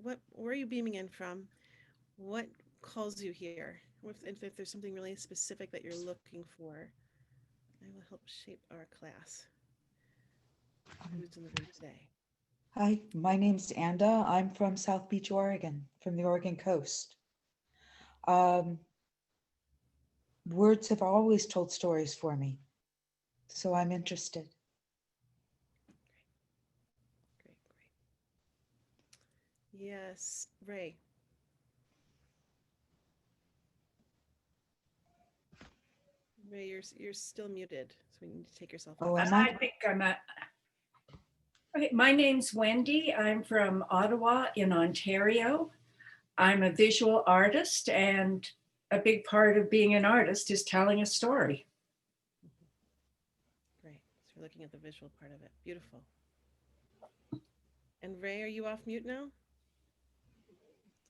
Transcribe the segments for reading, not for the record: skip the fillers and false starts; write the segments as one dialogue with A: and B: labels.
A: where are you beaming in from? What calls you here? If there's something really specific that you're looking for, I will help shape our class. Who's in the room today?
B: Hi, my name's Anda. I'm from South Beach, Oregon, from the Oregon coast. Um, Words have always told stories for me, so I'm interested.
A: Great, great. Yes, Ray, Ray, you're still muted, so we need to take yourself
B: Oh,
A: off
B: am
A: mute.
B: I?
C: I think I'm at. Okay, my name's Wendy. I'm from Ottawa in Ontario. I'm a visual artist, and a big part of being an artist is telling a story.
A: Mhm. Great. So you're looking at the visual part of it. Beautiful. And Ray, are you off mute now?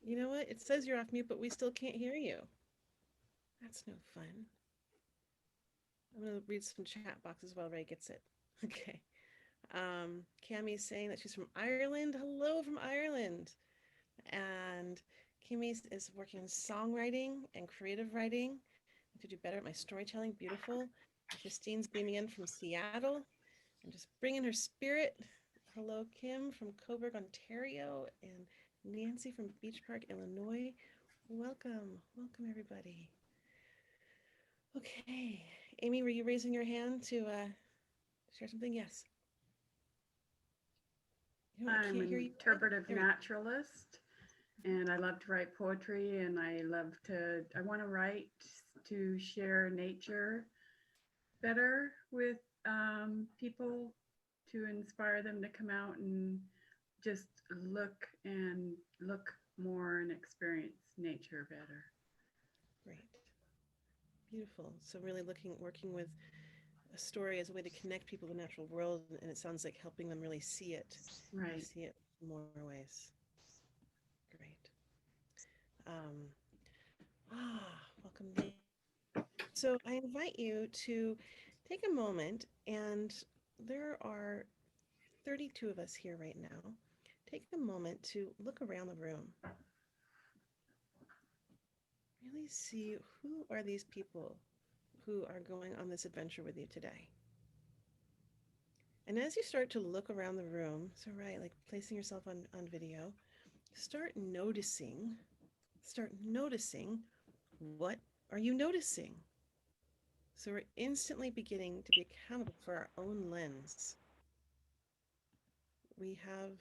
A: You know what? It says you're off mute, but we still can't hear you. That's no fun. I'm going to read some chat boxes while Ray gets it. Okay. Cammie's saying that she's from Ireland. Hello from Ireland. And Kimmy is working on songwriting and creative writing to do better at my storytelling. Beautiful. Christine's beaming in from Seattle and just bringing her spirit. Hello, Kim from Coburg, Ontario, and Nancy from Beach Park, Illinois. Welcome, welcome everybody. Okay, Amy, were you raising your hand to share something? Yes. You know what? I
D: I'm
A: can't hear
D: an
A: you, Ray.
D: interpretive
A: There we go.
D: naturalist and I love to write poetry and I want to write to share nature better with people to inspire them to come out and just look more and experience nature better.
A: Great, beautiful. So really working with a story as a way to connect people to the natural world, and it sounds like helping them really
D: Right.
A: see it in more ways. Great. Um, welcome, Nancy. So I invite you to take a moment, and there are 32 of us here right now. Take a moment to look around the room. Really see who are these people who are going on this adventure with you today. And as you start to look around the room, so right, like placing yourself on video, start noticing what are you noticing? So we're instantly beginning to be accountable for our own lens. We have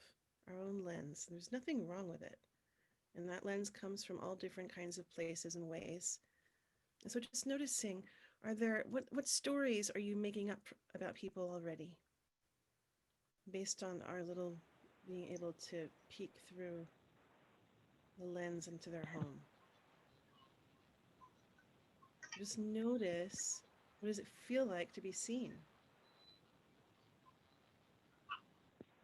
A: our own lens. There's nothing wrong with it. And that lens comes from all different kinds of places and ways. And so just noticing, what stories are you making up about people already based on our little being able to peek through the lens into their home? Just notice, what does it feel like to be seen?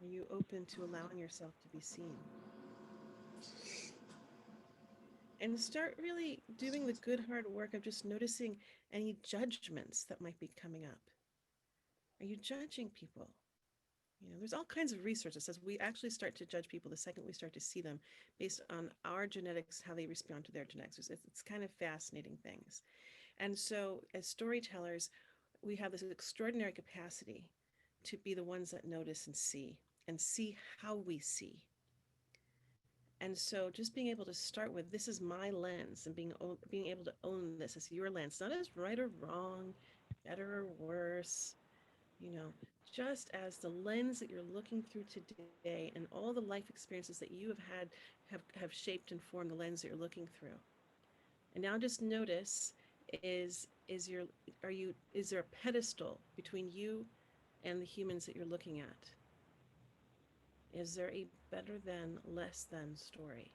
A: Are you open to allowing yourself to be seen? And start really doing the good hard work of just noticing any judgments that might be coming up. Are you judging people? There's all kinds of research that says we actually start to judge people the second we start to see them based on our genetics, how they respond to their genetics. It's kind of fascinating things. And so, as storytellers, we have this extraordinary capacity to be the ones that notice and see how we see. And so, just being able to start with this is my lens and being able to own this as your lens, not as right or wrong, better or worse, you know, just as the lens that you're looking through today and all the life experiences that you have had have shaped and formed the lens that you're looking through. And now just notice is your are you is there a pedestal between you and the humans that you're looking at? Is there a better than, less than story?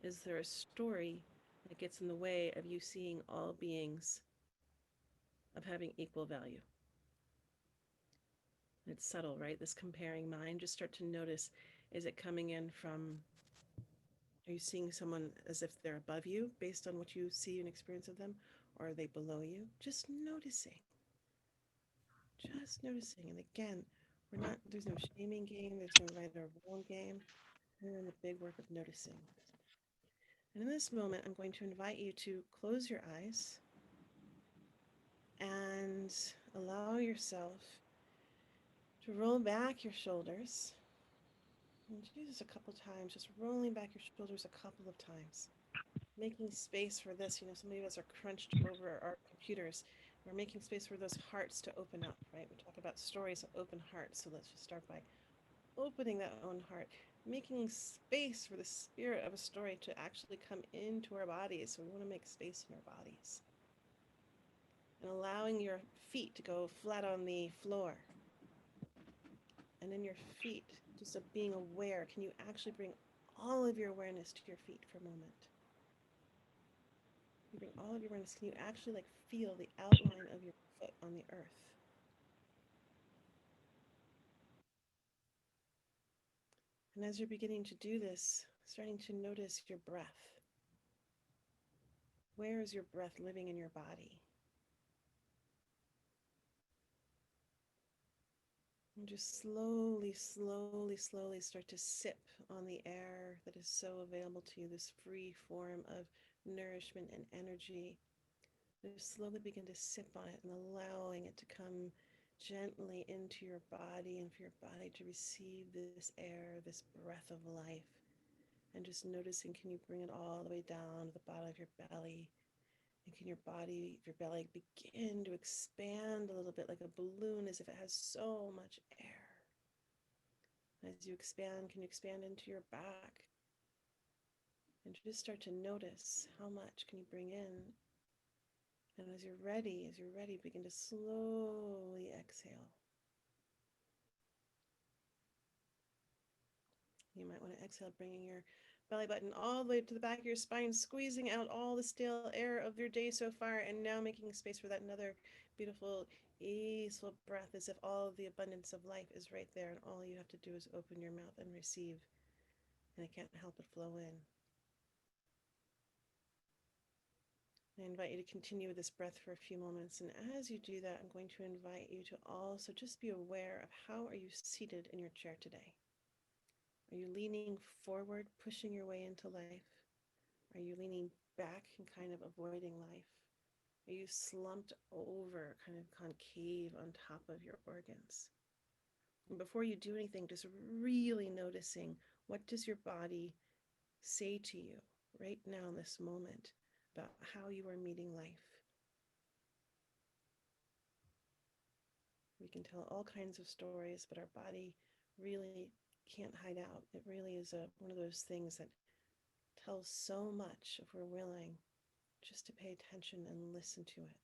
A: Is there a story that gets in the way of you seeing all beings of having equal value? It's subtle, right? This comparing mind. Just start to notice, is it coming in from, are you seeing someone as if they're above you based on what you see and experience of them? Or are they below you? Just noticing. Just noticing. And again, there's no shaming game, there's no right or wrong game. We're in the big work of noticing. And in this moment, I'm going to invite you to close your eyes and allow yourself to roll back your shoulders. And do this a couple times, just rolling back your shoulders a couple of times. Making space for this, so many of us are crunched over our computers. We're making space for those hearts to open up, right? We talk about stories of open hearts. So let's just start by opening that own heart, making space for the spirit of a story to actually come into our bodies. So we want to make space in our bodies. And allowing your feet to go flat on the floor. And in your feet, just being aware, can you actually bring all of your awareness to your feet for a moment? You bring all of your awareness, can you actually feel the outline of your foot on the earth? And as you're beginning to do this, starting to notice your breath. Where is your breath living in your body? And just slowly, slowly, slowly start to sip on the air that is so available to you, this free form of nourishment and energy. Just slowly begin to sip on it and allowing it to come gently into your body and for your body to receive this air, this breath of life. And just noticing, can you bring it all the way down to the bottom of your belly? And can your body, your belly begin to expand a little bit like a balloon as if it has so much air? As you expand, can you expand into your back? And just start to notice how much can you bring in. And as you're ready, begin to slowly exhale. You might want to exhale, bringing your belly button all the way to the back of your spine, squeezing out all the stale air of your day so far, and now making space for that another beautiful, easeful breath as if all of the abundance of life is right there, and all you have to do is open your mouth and receive, and it can't help but flow in. I invite you to continue with this breath for a few moments, and as you do that, I'm going to invite you to also just be aware of how are you seated in your chair today. Are you leaning forward, pushing your way into life? Are you leaning back and kind of avoiding life? Are you slumped over, kind of concave on top of your organs? And before you do anything, just really noticing, what does your body say to you right now in this moment about how you are meeting life? We can tell all kinds of stories, but our body really can't hide out. It really is one of those things that tells so much if we're willing just to pay attention and listen to it.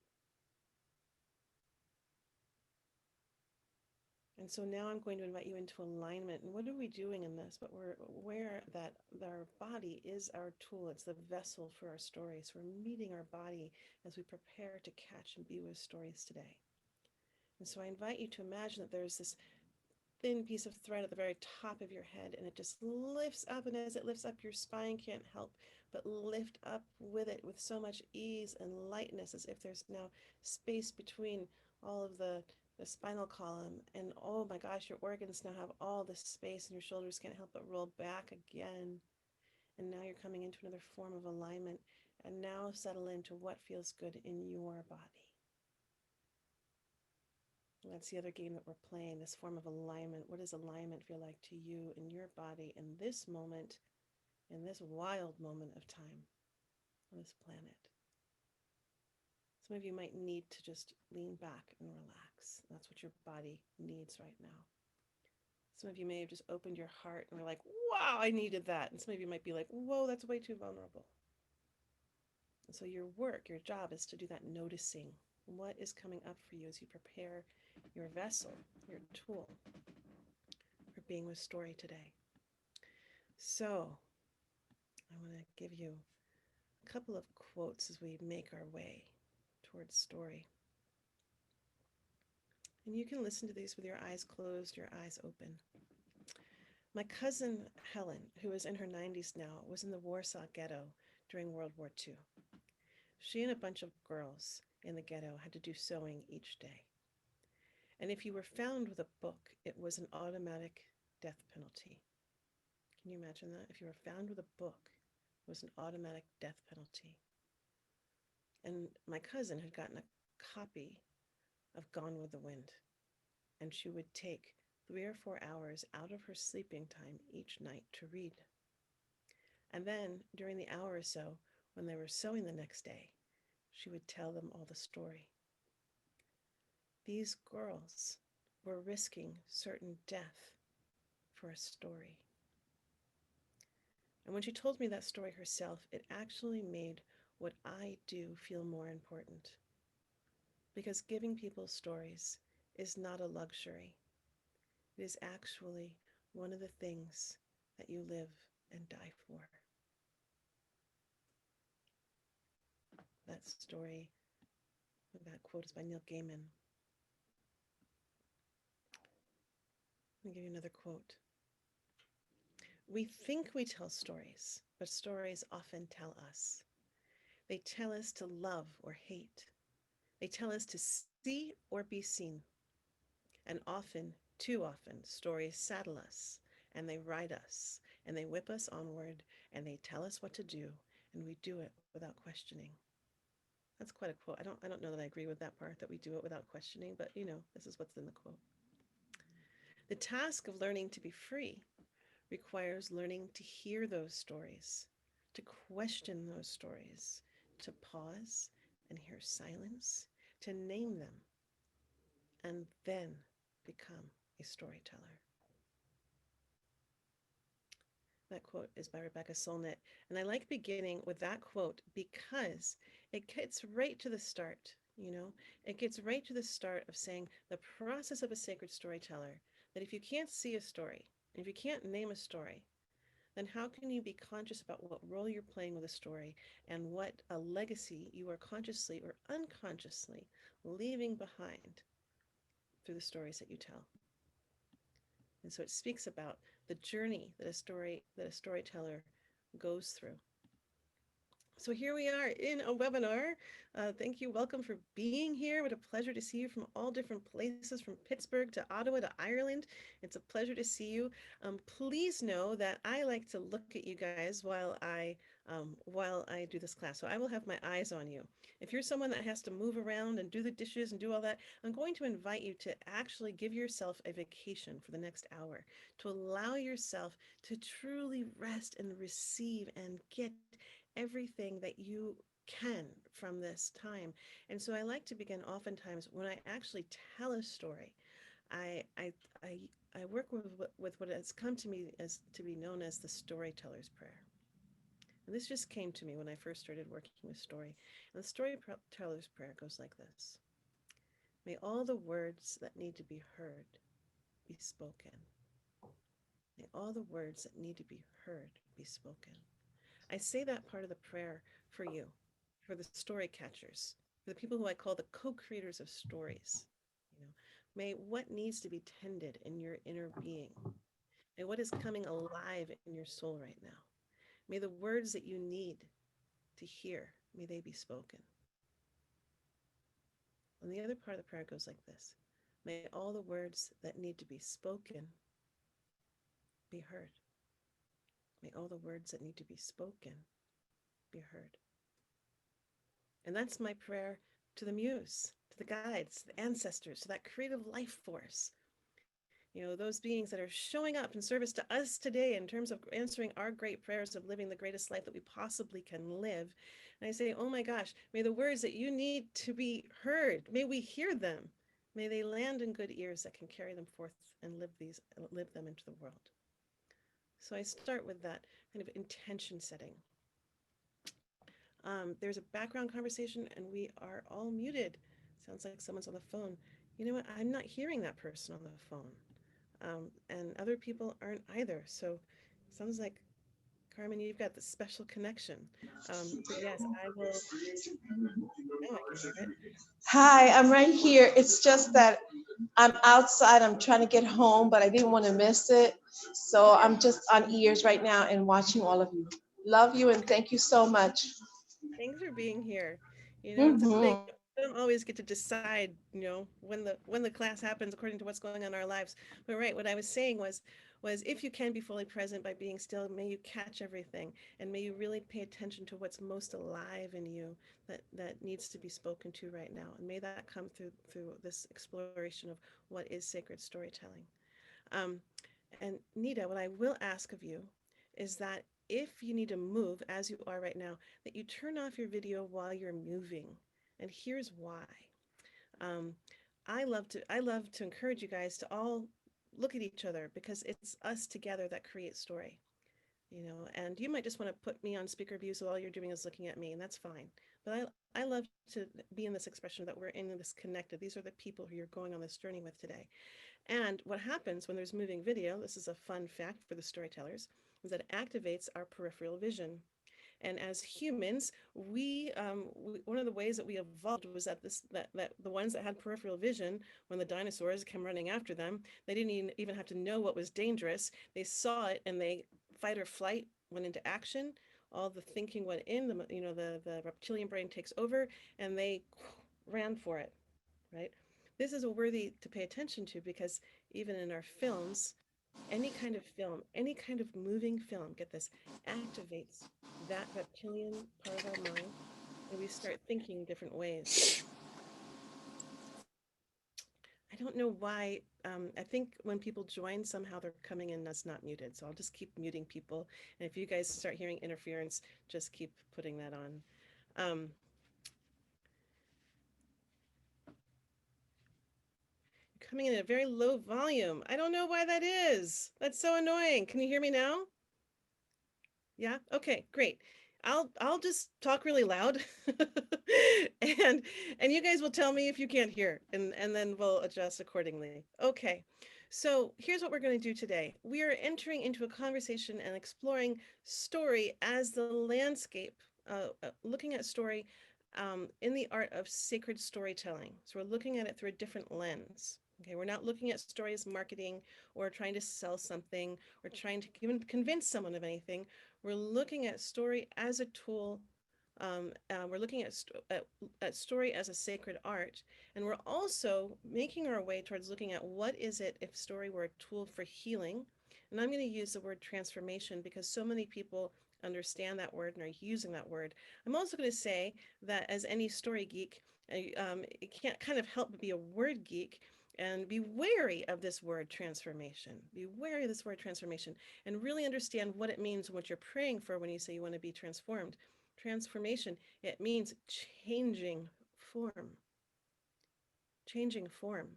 A: And so now I'm going to invite you into alignment. And what are we doing in this? But we're aware that our body is our tool. It's the vessel for our stories. We're meeting our body as we prepare to catch and be with stories today. And so I invite you to imagine that there's this thin piece of thread at the very top of your head, and it just lifts up, and as it lifts up, your spine can't help but lift up with it with so much ease and lightness, as if there's now space between all of the spinal column, and oh my gosh, your organs now have all this space, and your shoulders can't help but roll back again. And now you're coming into another form of alignment, and now settle into what feels good in your body. That's the other game that we're playing, this form of alignment. What does alignment feel like to you in your body in this moment, in this wild moment of time on this planet? Some of you might need to just lean back and relax. That's what your body needs right now. Some of you may have just opened your heart and were like, wow, I needed that. And some of you might be like, whoa, that's way too vulnerable. And so your work, your job is to do that noticing. What is coming up for you as you prepare your vessel, your tool for being with story today? So I want to give you a couple of quotes as we make our way towards story. And you can listen to these with your eyes closed, your eyes open. My cousin Helen, who is in her 90s now, was in the Warsaw Ghetto during World War II. She and a bunch of girls in the ghetto had to do sewing each day. And if you were found with a book, it was an automatic death penalty. Can you imagine that? If you were found with a book, it was an automatic death penalty. And my cousin had gotten a copy of Gone with the Wind, and she would take 3 or 4 hours out of her sleeping time each night to read. And then, during the hour or so, when they were sewing the next day, she would tell them all the story. These girls were risking certain death for a story. And when she told me that story herself, it actually made what I do feel more important. Because giving people stories is not a luxury, it is actually one of the things that you live and die for. That story, that quote is by Neil Gaiman. Let me give you another quote. We think we tell stories, but stories often tell us. They tell us to love or hate. They tell us to see or be seen. And often, too often, stories saddle us and they ride us and they whip us onward and they tell us what to do and we do it without questioning. That's quite a quote. I don't know that I agree with that part that we do it without questioning, but this is what's in the quote. The task of learning to be free requires learning to hear those stories, to question those stories, to pause and hear silence, to name them, and then become a storyteller. That quote is by Rebecca Solnit. And I like beginning with that quote because it gets right to the start, It gets right to the start of saying the process of a sacred storyteller, that if you can't see a story, and if you can't name a story, then how can you be conscious about what role you're playing with a story and what a legacy you are consciously or unconsciously leaving behind through the stories that you tell? And so it speaks about the journey that a storyteller goes through. So here we are in a webinar. Thank you. Welcome for being here. What a pleasure to see you from all different places, from Pittsburgh to Ottawa to Ireland. It's a pleasure to see you. Please know that I like to look at you guys while I do this class. So I will have my eyes on you. If you're someone that has to move around and do the dishes and do all that, I'm going to invite you to actually give yourself a vacation for the next hour, to allow yourself to truly rest and receive and get everything that you can from this time. And so I like to begin oftentimes when I actually tell a story. I I I, I work with what has come to me as to be known as the storyteller's prayer. And this just came to me when I first started working with story. And the storyteller's prayer goes like this. May all the words that need to be heard be spoken. May all the words that need to be heard be spoken. I say that part of the prayer for you, for the story catchers, for the people who I call the co-creators of stories. You know, may what needs to be tended in your inner being, may what is coming alive in your soul right now, may the words that you need to hear, may they be spoken. And the other part of the prayer goes like this. May all the words that need to be spoken be heard. May all the words that need to be spoken be heard. And that's my prayer to the muse, to the guides, the ancestors, to that creative life force. Those beings that are showing up in service to us today in terms of answering our great prayers of living the greatest life that we possibly can live. And I say, oh my gosh, may the words that you need to be heard, may we hear them. May they land in good ears that can carry them forth and live them into the world. So I start with that kind of intention setting. There's a background conversation and we are all muted. Sounds like someone's on the phone. You know what? I'm not hearing that person on the phone. And other people aren't either. So sounds like, Carmen, you've got the special connection. But yes, I will. Now I can hear it.
E: Hi, I'm right here. It's just that I'm outside. I'm trying to get home, but I didn't want to miss it. So I'm just on ears right now and watching all of you. Love you and thank you so much.
A: Thanks for being here. It's a thing.
E: Mhm.
A: I don't always get to decide, when the class happens according to what's going on in our lives. But right, what I was saying was was if you can be fully present by being still, may you catch everything, and may you really pay attention to what's most alive in you that needs to be spoken to right now. And may that come through this exploration of what is sacred storytelling. Um, and Nita, what I will ask of you is that if you need to move as you are right now, that you turn off your video while you're moving. And here's why. Um, I love to encourage you guys to all look at each other because it's us together that create story. And you might just want to put me on speaker view so all you're doing is looking at me, and that's fine. But I love to be in this expression that we're in this connected. These are the people who you're going on this journey with today. And what happens when there's moving video, this is a fun fact for the storytellers, is that it activates our peripheral vision. And as humans, one of the ways that we evolved was that the ones that had peripheral vision, when the dinosaurs came running after them, they didn't even have to know what was dangerous. They saw it and they fight or flight went into action. All the thinking went in. The reptilian brain takes over, and they ran for it. Right. This is a worthy to pay attention to because even in our films, any kind of film, any kind of moving film, get this, activates that reptilian part of our mind, and we start thinking different ways. I don't know why. I think when people join, somehow they're coming in as not muted. So I'll just keep muting people. And if you guys start hearing interference, just keep putting that on. Coming in at a very low volume. I don't know why that is. That's so annoying. Can you hear me now? Yeah. Okay, great. I'll just talk really loud and you guys will tell me if you can't hear and then we'll adjust accordingly. Okay. So here's what we're going to do today. We are entering into a conversation and exploring story as the landscape, looking at story in the art of sacred storytelling. So we're looking at it through a different lens. Okay, we're not looking at story as marketing or trying to sell something or trying to even convince someone of anything. We're looking at story as a tool. We're looking at story as a sacred art. And we're also making our way towards looking at what is it if story were a tool for healing. And I'm going to use the word transformation because so many people understand that word and are using that word. I'm also going to say that as any story geek, it can't kind of help but be a word geek and be wary of this word transformation. Be wary of this word transformation and really understand what it means and what you're praying for when you say you want to be transformed. Transformation, it means changing form. Changing form.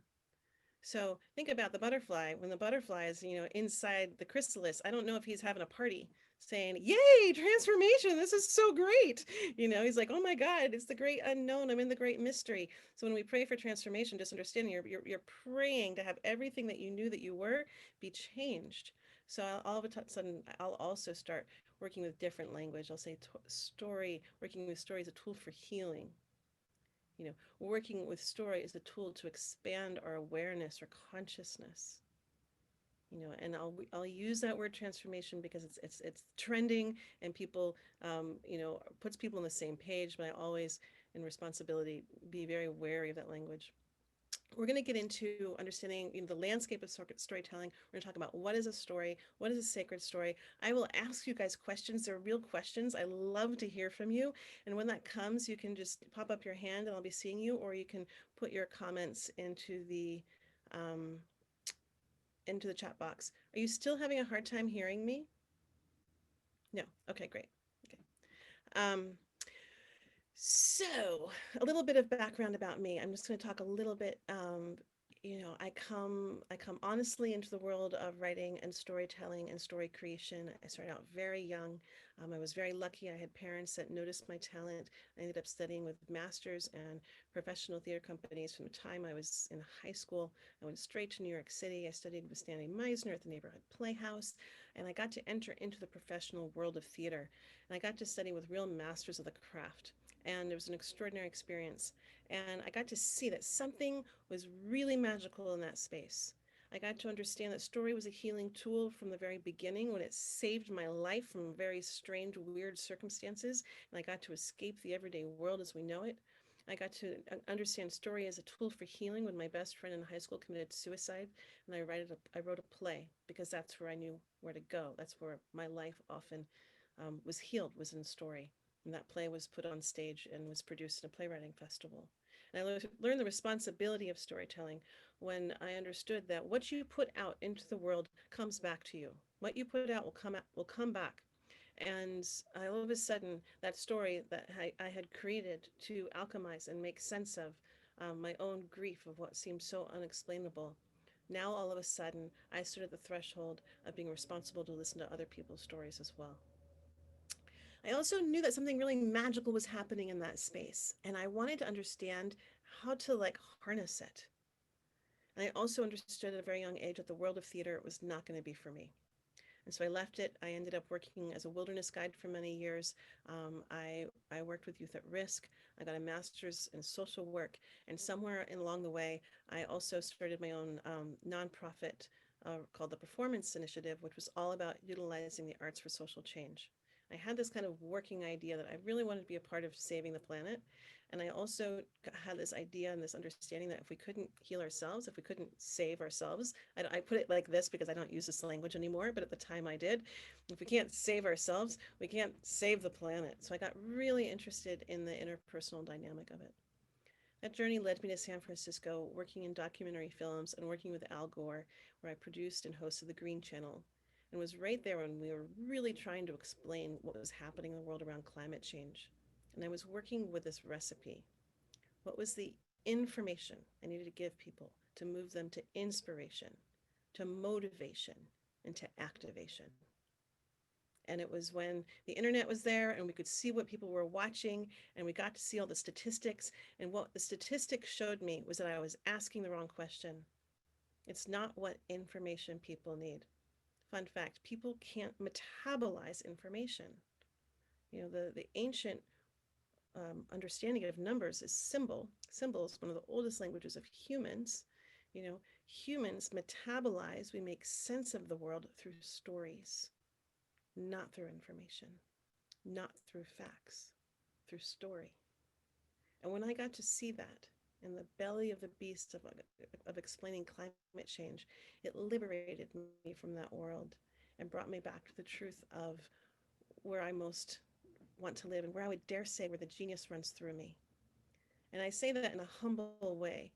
A: So think about the butterfly. When the butterfly is, inside the chrysalis, I don't know if he's having a party saying, "Yay, transformation! This is so great." He's like, "Oh my God, it's the great unknown. I'm in the great mystery." So when we pray for transformation, just understanding you're praying to have everything that you knew that you were be changed. So all of a sudden, I'll also start working with different language. I'll say story, working with story as a tool for healing. Working with story is a tool to expand our awareness or consciousness. And I'll use that word transformation because it's trending and people puts people on the same page. But I always, in responsibility, be very wary of that language. We're going to get into understanding the landscape of storytelling. We're going to talk about what is a story, what is a sacred story. I will ask you guys questions. They're real questions. I love to hear from you. And when that comes, you can just pop up your hand and I'll be seeing you, or you can put your comments um, into the chat box. Are you still having a hard time hearing me? No. Okay, great. Okay. Um, So, a little bit of background about me. I'm just going to talk a little bit. I come honestly into the world of writing and storytelling and story creation. I started out very young. I was very lucky. I had parents that noticed my talent. I ended up studying with masters and professional theater companies from the time I was in high school. I went straight to New York City. I studied with Stanley Meisner at the Neighborhood Playhouse, and I got to enter into the professional world of theater. And I got to study with real masters of the craft, and it was an extraordinary experience. And I got to see that something was really magical in that space. I got to understand that story was a healing tool from the very beginning when it saved my life from very strange, weird circumstances. And I got to escape the everyday world as we know it. I got to understand story as a tool for healing when my best friend in high school committed suicide, and I wrote a play because that's where I knew where to go. That's where my life often was healed, was in story. And that play was put on stage and was produced in a playwriting festival. And I learned the responsibility of storytelling when I understood that what you put out into the world comes back to you. What you put out will come back. And all of a sudden, that story that I had created to alchemize and make sense of my own grief of what seemed so unexplainable, now all of a sudden, I stood at the threshold of being responsible to listen to other people's stories as well. I also knew that something really magical was happening in that space, and I wanted to understand how to like harness it. And I also understood at a very young age that the world of theater was not going to be for me. And so I left it. I ended up working as a wilderness guide for many years. I worked with youth at risk. I got a master's in social work. And somewhere along the way, I also started my own nonprofit called the Performance Initiative, which was all about utilizing the arts for social change. I had this kind of working idea that I really wanted to be a part of saving the planet. And I also had this idea and this understanding that if we couldn't heal ourselves, if we couldn't save ourselves, I put it like this because I don't use this language anymore, but at the time I did. If we can't save ourselves, we can't save the planet. So I got really interested in the interpersonal dynamic of it. That journey led me to San Francisco, working in documentary films and working with Al Gore, where I produced and hosted the Green Channel. And was right there when we were really trying to explain what was happening in the world around climate change. And I was working with this recipe. What was the information I needed to give people to move them to inspiration, to motivation, and to activation? And it was when the internet was there and we could see what people were watching and we got to see all the statistics. And what the statistics showed me was that I was asking the wrong question. It's not what information people need. Fun fact, people can't metabolize information. You know, the ancient understanding of numbers is symbols, one of the oldest languages of humans. You know, humans metabolize, we make sense of the world through stories, not through information, not through facts, through story. And when I got to see that in the belly of the beast of explaining climate change, it liberated me from that world and brought me back to the truth of where I most want to live and where I would dare say where the genius runs through me. And I say that in a humble way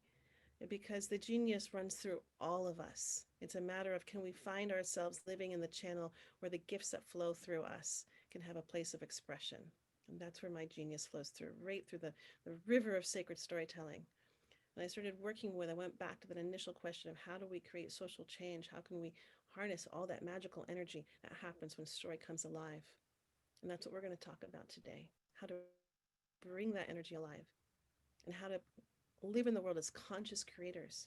A: because the genius runs through all of us. It's a matter of can we find ourselves living in the channel where the gifts that flow through us can have a place of expression. And that's where my genius flows through, right through the river of sacred storytelling. And I started working with, I went back to that initial question of how do we create social change? How can we harness all that magical energy that happens when story comes alive? And that's what we're going to talk about today, how to bring that energy alive and how to live in the world as conscious creators.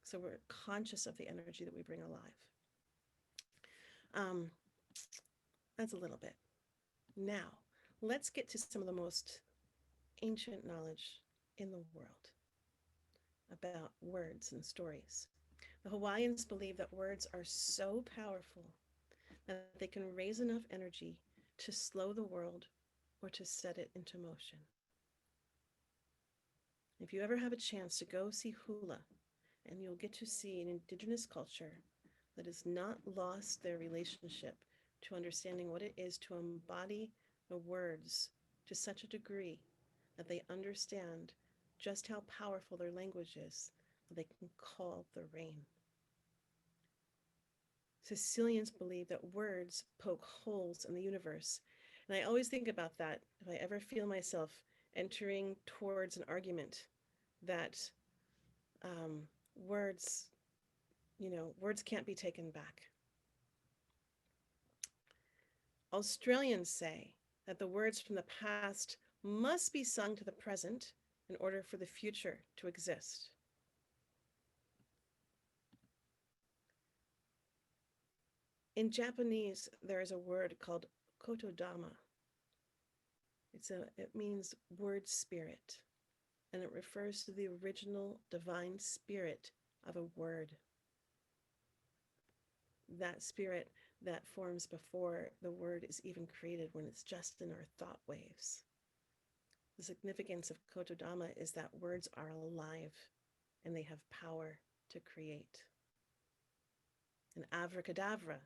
A: So we're conscious of the energy that we bring alive. Um, that's a little bit. Now, let's get to some of the most ancient knowledge in the world about words and stories. The Hawaiians believe that words are so powerful that they can raise enough energy to slow the world or to set it into motion. If you ever have a chance to go see hula, and you'll get to see an indigenous culture that has not lost their relationship to understanding what it is to embody the words to such a degree that they understand just how powerful their language is, that they can call the rain. Sicilians believe that words poke holes in the universe. And I always think about that if I ever feel myself entering towards an argument that words, words can't be taken back. Australians say that the words from the past must be sung to the present in order for the future to exist. In Japanese, there is a word called kotodama. It means word spirit, and it refers to the original divine spirit of a word. That spirit that forms before the word is even created, when it's just in our thought waves. The significance of Kotodama is that words are alive and they have power to create. And abracadabra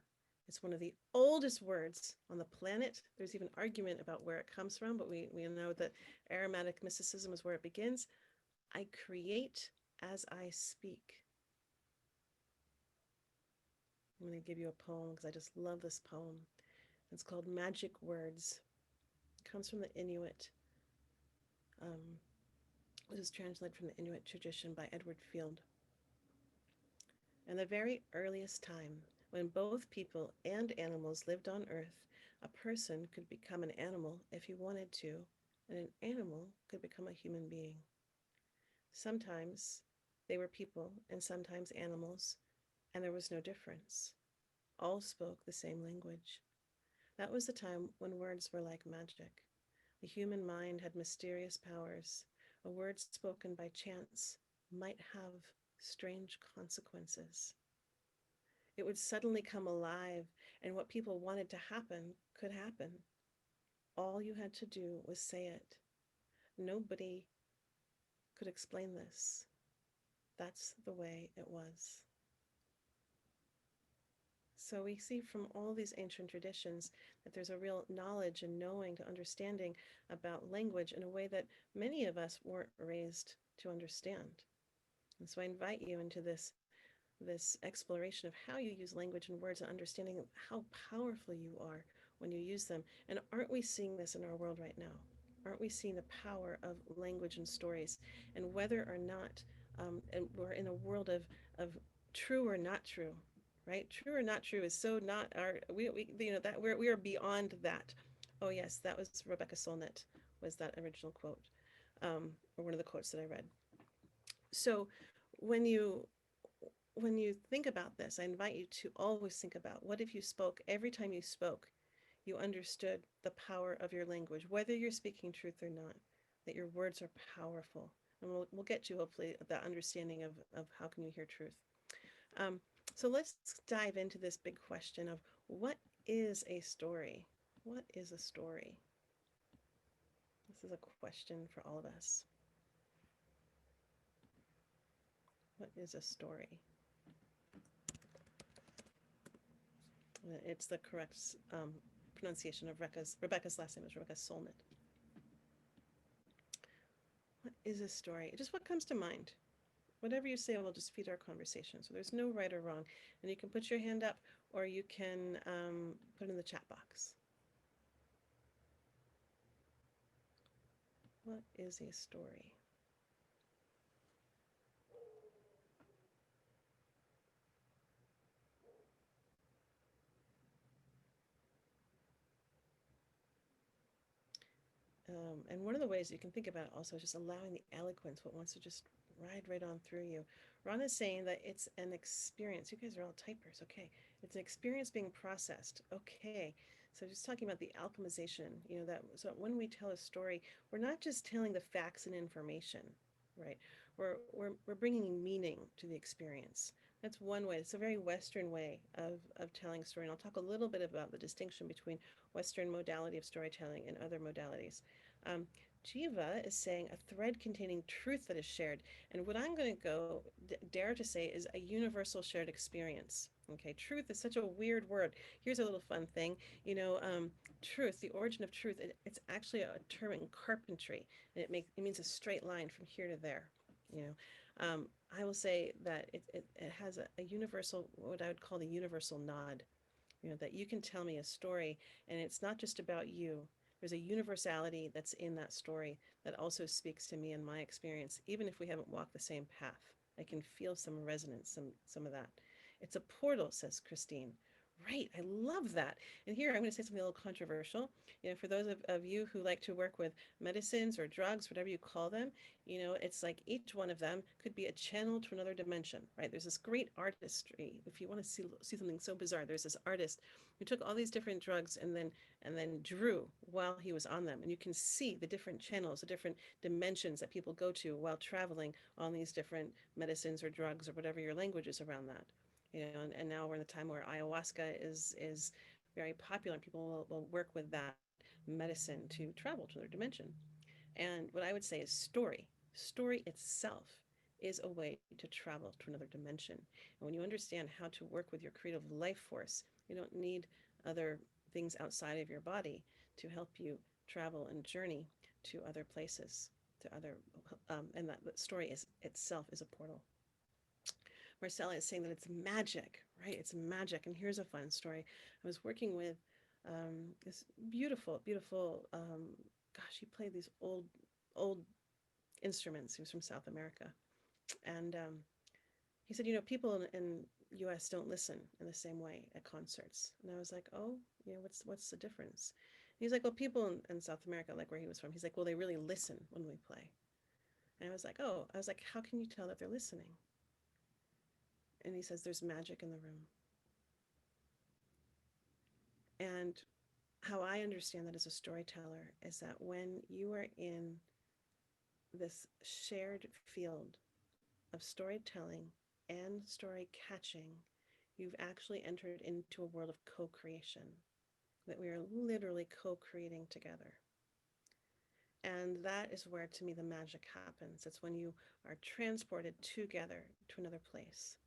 A: is one of the oldest words on the planet. There's even argument about where it comes from, but we know that Aromatic mysticism is where it begins. I create as I speak. I'm going to give you a poem because I just love this poem. It's called Magic Words. It comes from the Inuit. It was translated from the Inuit tradition by Edward Field. In the very earliest time, when both people and animals lived on Earth, a person could become an animal if he wanted to, and an animal could become a human being. Sometimes they were people and sometimes animals, and there was no difference. All spoke the same language. That was the time when words were like magic. The human mind had mysterious powers. A word spoken by chance might have strange consequences. It would suddenly come alive, and what people wanted to happen could happen. All you had to do was say it. Nobody could explain this. That's the way it was. So we see from all these ancient traditions that there's a real knowledge and knowing to understanding about language in a way that many of us weren't raised to understand. And so I invite you into this exploration of how you use language and words and understanding how powerful you are when you use them. And aren't we seeing this in our world right now? Aren't we seeing the power of language and stories? And whether or not, and we're in a world of true or not true, right? True or not true is so not our, we you know, that we are beyond that. Oh yes, that was Rebecca Solnit, was that original quote, or one of the quotes that I read. So when you when you think about this, I invite you to always think about what if you spoke, every time you spoke, you understood the power of your language, whether you're speaking truth or not, that your words are powerful. And we'll get to hopefully that understanding of how can you hear truth. Um, so let's dive into this big question of what is a story? What is a story? This is a question for all of us. What is a story? It's the correct pronunciation of Rebecca's last name is Rebecca Solnit. What is a story? Just what comes to mind. Whatever you say will just feed our conversation. So there's no right or wrong. And you can put your hand up or you can put it in the chat box. What is a story? And one of the ways you can think about it also is just allowing the eloquence, what wants to just ride right on through you. Ron is saying that it's an experience. You guys are all typers, okay. It's an experience being processed, okay. So just talking about the alchemization, you know, that so when we tell a story, we're not just telling the facts and information, right? We're bringing meaning to the experience. That's one way. It's a very Western way of telling a story. And I'll talk a little bit about the distinction between Western modality of storytelling and other modalities. Um, Jiva is saying a thread containing truth that is shared. And what I'm going to go dare to say is a universal shared experience. Okay, truth is such a weird word. Here's a little fun thing. You know, truth, the origin of truth, it's actually a term in carpentry. And it means a straight line from here to there. You know, I will say that it has a universal, what I would call the universal nod. You know, that you can tell me a story and it's not just about you. There's a universality that's in that story that also speaks to me and my experience, even if we haven't walked the same path. I can feel some resonance, some of that. It's a portal, says Christine. Right, I love that. And here I'm going to say something a little controversial. You know, for those of you who like to work with medicines or drugs, whatever you call them, you know, it's like each one of them could be a channel to another dimension, right? There's this great artistry. If you want to see something so bizarre, there's this artist who took all these different drugs and then drew while he was on them. And you can see the different channels, the different dimensions that people go to while traveling on these different medicines or drugs or whatever your language is around that. You know, and now we're in the time where ayahuasca is very popular and people will work with that medicine to travel to their dimension. And what I would say is story itself is a way to travel to another dimension. And when you understand how to work with your creative life force, you don't need other things outside of your body to help you travel and journey to other places, to other, and that story is itself is a portal. Marcella is saying that it's magic, right? It's magic. And here's a fun story. I was working with this beautiful, beautiful, gosh, he played these old instruments. He was from South America. And he said, people in US don't listen in the same way at concerts. And I was like, oh, what's the difference? And he's like, well, people in South America, like where he was from, he's like, well, they really listen when we play. And I was like, oh, how can you tell that they're listening? And he says, there's magic in the room. And how I understand that as a storyteller is that when you are in this shared field of storytelling and story catching, you've actually entered into a world of co-creation, that we are literally co-creating together. And that is where, to me, the magic happens. It's when you are transported together to another place.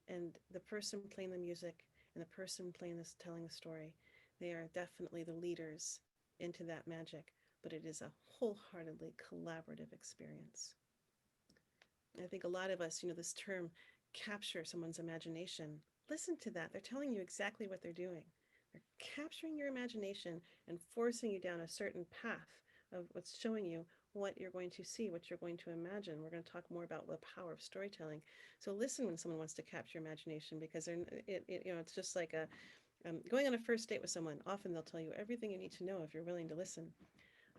A: And the person playing the music and the person playing this, telling the story, they are definitely the leaders into that magic, but it is a wholeheartedly collaborative experience. I think a lot of us, this term capture someone's imagination. Listen to that. They're telling you exactly what they're doing. They're capturing your imagination and forcing you down a certain path of what's showing you what you're going to see, what you're going to imagine. We're going to talk more about the power of storytelling. So listen when someone wants to capture your imagination, because it's just like going on a first date with someone. Often they'll tell you everything you need to know if you're willing to listen.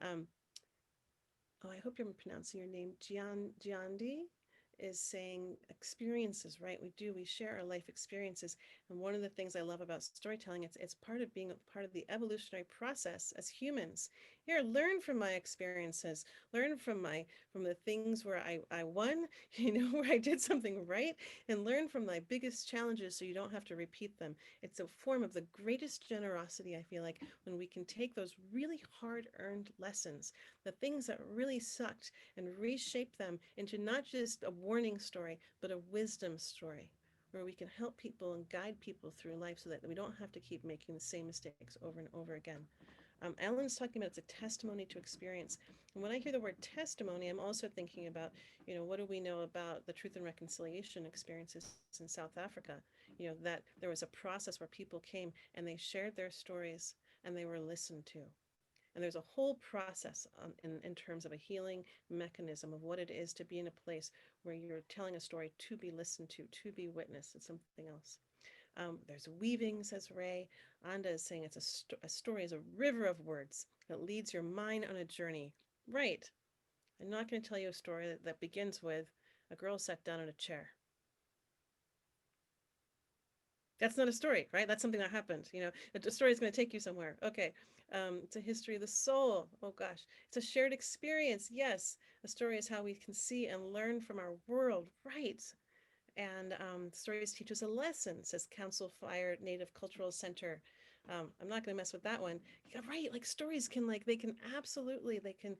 A: I hope I'm pronouncing your name. Giandi is saying experiences, right? We share our life experiences. And one of the things I love about storytelling, it's part of being a part of the evolutionary process as humans. Here, learn from my experiences, learn from the things where I won, where I did something right, and learn from my biggest challenges so you don't have to repeat them. It's a form of the greatest generosity, I feel like, when we can take those really hard-earned lessons, the things that really sucked, and reshape them into not just a warning story, but a wisdom story where we can help people and guide people through life so that we don't have to keep making the same mistakes over and over again. Alan's talking about it's a testimony to experience. And when I hear the word testimony, I'm also thinking about, what do we know about the truth and reconciliation experiences in South Africa? That there was a process where people came and they shared their stories and they were listened to. And there's a whole process in terms of a healing mechanism of what it is to be in a place where you're telling a story to be listened to be witnessed. It's something else. There's weaving, says Ray. Anda is saying a story is a river of words that leads your mind on a journey. Right. I'm not going to tell you a story that begins with a girl sat down in a chair. That's not a story, right? That's something that happened. A story is going to take you somewhere. Okay. It's a history of the soul. Oh gosh. It's a shared experience. Yes. A story is how we can see and learn from our world. Right. And stories teach us a lesson, says Council Fire Native Cultural Center. I'm not going to mess with that one. Yeah, right. Like stories can they can absolutely, they can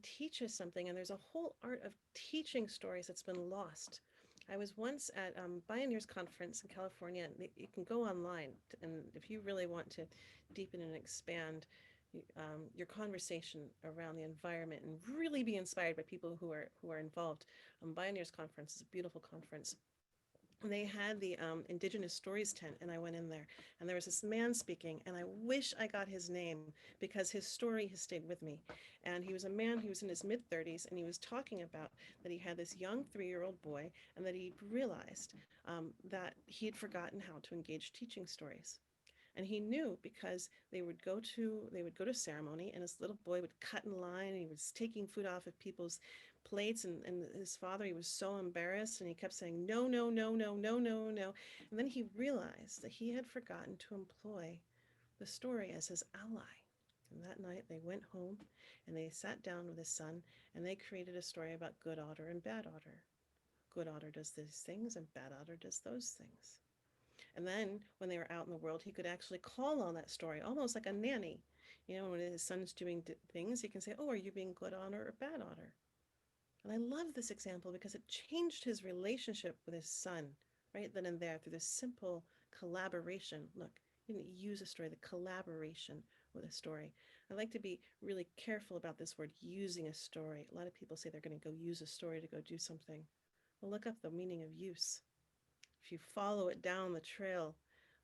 A: teach us something. And there's a whole art of teaching stories that's been lost. I was once at Pioneers Conference in California. You can go online, and if you really want to deepen and expand your conversation around the environment and really be inspired by people who are involved. Pioneers Conference is a beautiful conference. And they had the Indigenous Stories tent, and I went in there, and there was this man speaking, and I wish I got his name because his story has stayed with me. And he was a man who was in his mid-30s, and he was talking about that he had this young 3-year-old boy, and that he realized that he had forgotten how to engage teaching stories. And he knew because they would go to ceremony, and his little boy would cut in line, and he was taking food off of people's plates, and his father, he was so embarrassed, and he kept saying no, no, no, no, no, no, no. And then he realized that he had forgotten to employ the story as his ally. And that night they went home and they sat down with his son, and they created a story about good otter and bad otter. Good otter does these things and bad otter does those things. And then when they were out in the world, he could actually call on that story, almost like a nanny. You know, when his son's doing things, he can say, oh, are you being good honor or bad honor? And I love this example because it changed his relationship with his son right then and there through this simple collaboration. Look, he didn't use a story, the collaboration with a story. I like to be really careful about this word, using a story. A lot of people say they're going to go use a story to go do something. Well, look up the meaning of use. If you follow it down the trail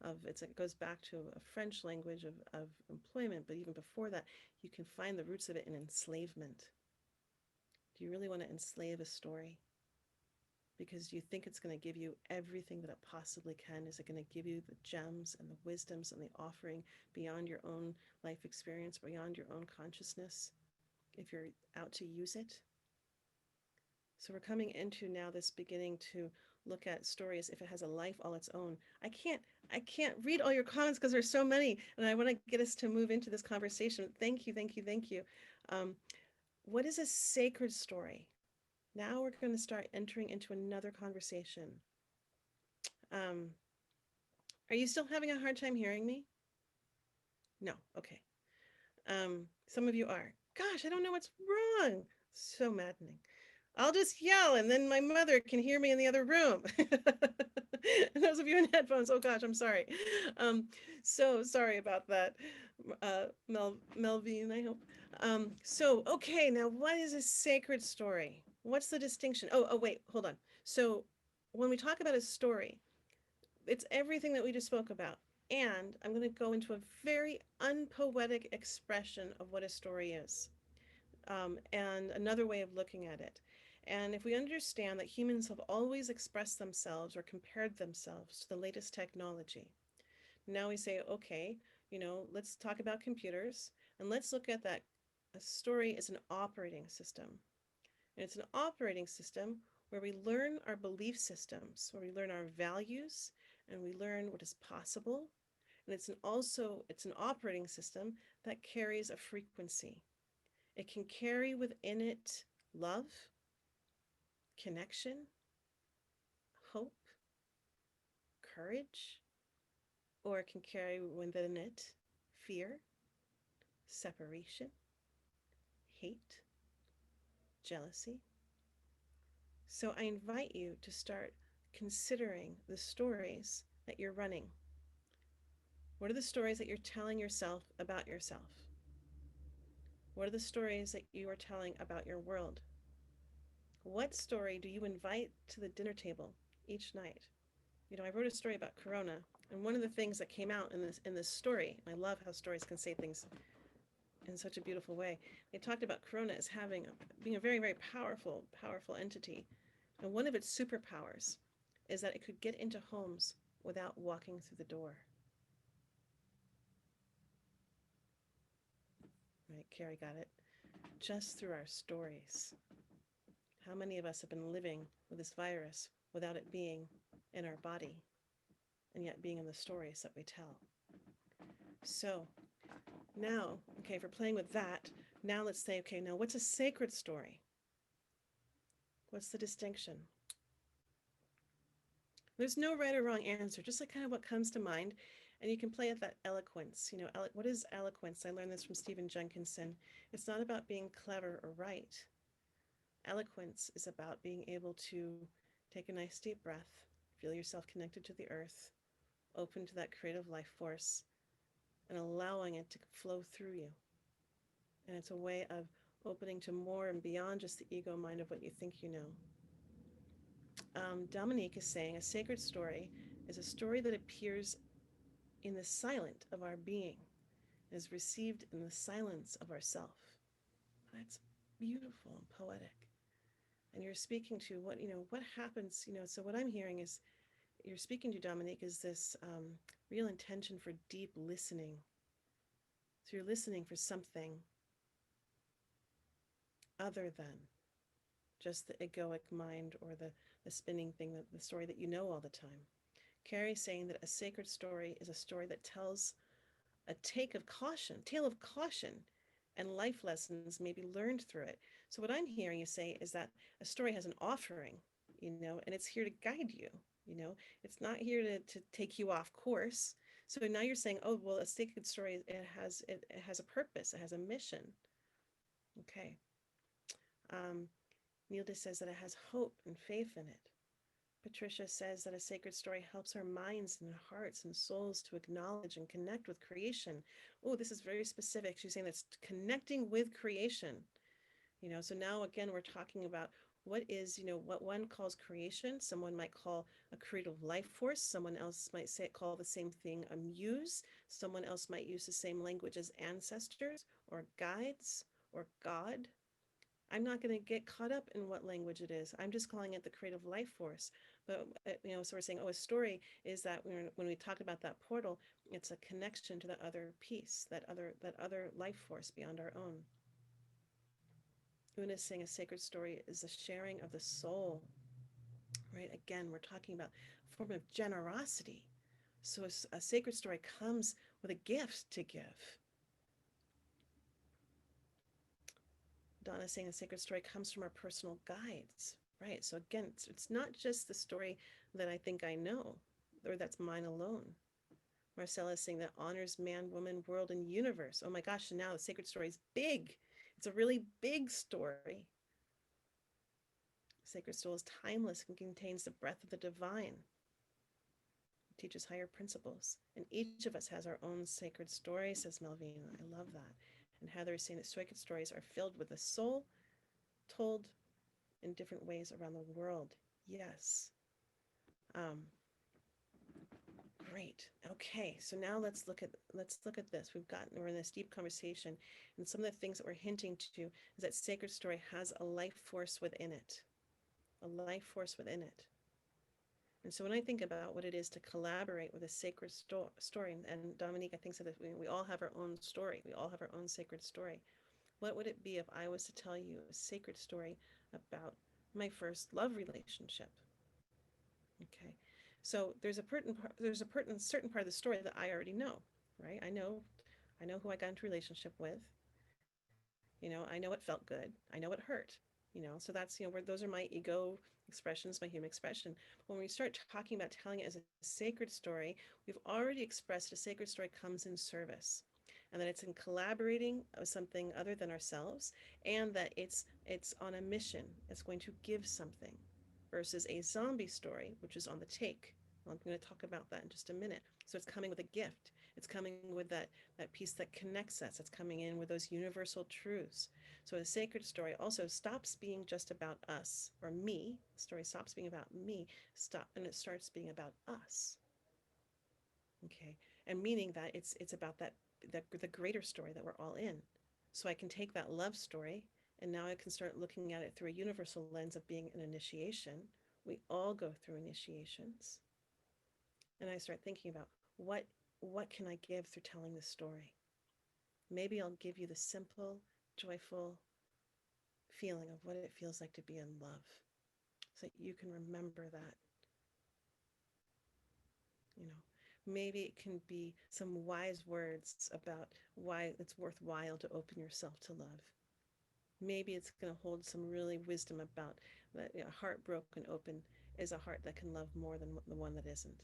A: of it goes back to a French language of employment, but even before that, you can find the roots of it in enslavement. Do you really want to enslave a story? Because you think it's going to give you everything that it possibly can? Is it going to give you the gems and the wisdoms and the offering beyond your own life experience, beyond your own consciousness, if you're out to use it? So we're coming into now this beginning to look at stories if it has a life all its own. I can't read all your comments because there's so many, and I want to get us to move into this conversation. Thank you, thank you, thank you. What is a sacred story? Now we're going to start entering into another conversation. Um, are you still having a hard time hearing me? No, okay. Some of you are. Gosh, I don't know what's wrong. So maddening. I'll just yell and then my mother can hear me in the other room. And those of you in headphones, oh gosh, I'm sorry. So sorry about that, Melvine, I hope. Okay, now what is a sacred story? What's the distinction? Oh, wait, hold on. So when we talk about a story, it's everything that we just spoke about. And I'm going to go into a very unpoetic expression of what a story is, and another way of looking at it. And if we understand that humans have always expressed themselves or compared themselves to the latest technology, now we say, okay, let's talk about computers and let's look at that. A story is an operating system. And it's an operating system where we learn our belief systems, where we learn our values, and we learn what is possible. And it's an operating system that carries a frequency. It can carry within it love, connection, hope, courage, or it can carry within it fear, separation, hate, jealousy. So I invite you to start considering the stories that you're running. What are the stories that you're telling yourself about yourself? What are the stories that you are telling about your world? What story do you invite to the dinner table each night? I wrote a story about Corona, and one of the things that came out in this story, and I love how stories can say things in such a beautiful way. They talked about Corona as being a very, very powerful, powerful entity. And one of its superpowers is that it could get into homes without walking through the door. Right, Carrie got it. Just through our stories. How many of us have been living with this virus without it being in our body, and yet being in the stories that we tell? So now, okay, if we're playing with that, now let's say, okay, now what's a sacred story? What's the distinction? There's no right or wrong answer, just like kind of what comes to mind. And you can play at that eloquence. What is eloquence? I learned this from Stephen Jenkinson. It's not about being clever or right. Eloquence is about being able to take a nice deep breath, feel yourself connected to the earth, open to that creative life force, and allowing it to flow through you. And it's a way of opening to more and beyond just the ego mind of what you think you know. Dominique is saying a sacred story is a story that appears in the silent of our being, is received in the silence of ourself. That's beautiful and poetic. And you're speaking to what happens, so what I'm hearing is you're speaking to, Dominique, is this real intention for deep listening. So you're listening for something other than just the egoic mind or the spinning thing, the story that you know all the time. Carrie's saying that a sacred story is a story that tells a tale of caution, and life lessons may be learned through it. So what I'm hearing you say is that a story has an offering, and it's here to guide you. It's not here to take you off course. So now you're saying, oh, well, a sacred story, it has a purpose, it has a mission. Okay. Nilda says that it has hope and faith in it. Patricia says that a sacred story helps our minds and hearts and souls to acknowledge and connect with creation. Oh, this is very specific. She's saying that's connecting with creation. So now again, we're talking about what is, what one calls creation. Someone might call a creative life force. Someone else might call the same thing a muse. Someone else might use the same language as ancestors or guides or God. I'm not going to get caught up in what language it is. I'm just calling it the creative life force. But, so we're saying, oh, a story is that when we talk about that portal, it's a connection to the other piece, that other life force beyond our own. Una is saying a sacred story is a sharing of the soul, right? Again, we're talking about a form of generosity. So a sacred story comes with a gift to give. Donna is saying a sacred story comes from our personal guides, right? So again, it's not just the story that I think I know, or that's mine alone. Marcella is saying that honors man, woman, world, and universe. Oh my gosh, and now the sacred story is big. It's a really big story. Sacred story is timeless and contains the breath of the divine. It teaches higher principles. And each of us has our own sacred story, says Melvina. I love that. And Heather is saying that sacred stories are filled with the soul, told in different ways around the world. Yes. Great. Okay, so now let's look at this. We're in this deep conversation, and some of the things that we're hinting to is that sacred story has a life force within it. A life force within it. And so when I think about what it is to collaborate with a sacred story, and Dominique, I think, said that we all have our own story. We all have our own sacred story. What would it be if I was to tell you a sacred story about my first love relationship? Okay, so there's a certain part of the story that I already know, right? I know who I got into a relationship with. I know it felt good. I know it hurt. So that's where those are my ego expressions, my human expression. When we start talking about telling it as a sacred story, we've already expressed a sacred story comes in service, and that it's in collaborating with something other than ourselves, and that it's on a mission. It's going to give something, versus a zombie story, which is on the take. Well, I'm going to talk about that in just a minute. So it's coming with a gift. It's coming with that piece that connects us. It's coming in with those universal truths. So a sacred story also stops being just about us or me. The story stops being about me, and it starts being about us. Okay, and meaning that it's about the greater story that we're all in. So I can take that love story, and now I can start looking at it through a universal lens of being an initiation. We all go through initiations. And I start thinking about what can I give through telling this story? Maybe I'll give you the simple, joyful feeling of what it feels like to be in love, so that you can remember that. Maybe it can be some wise words about why it's worthwhile to open yourself to love. Maybe it's going to hold some really wisdom about that a heart broken open is a heart that can love more than the one that isn't.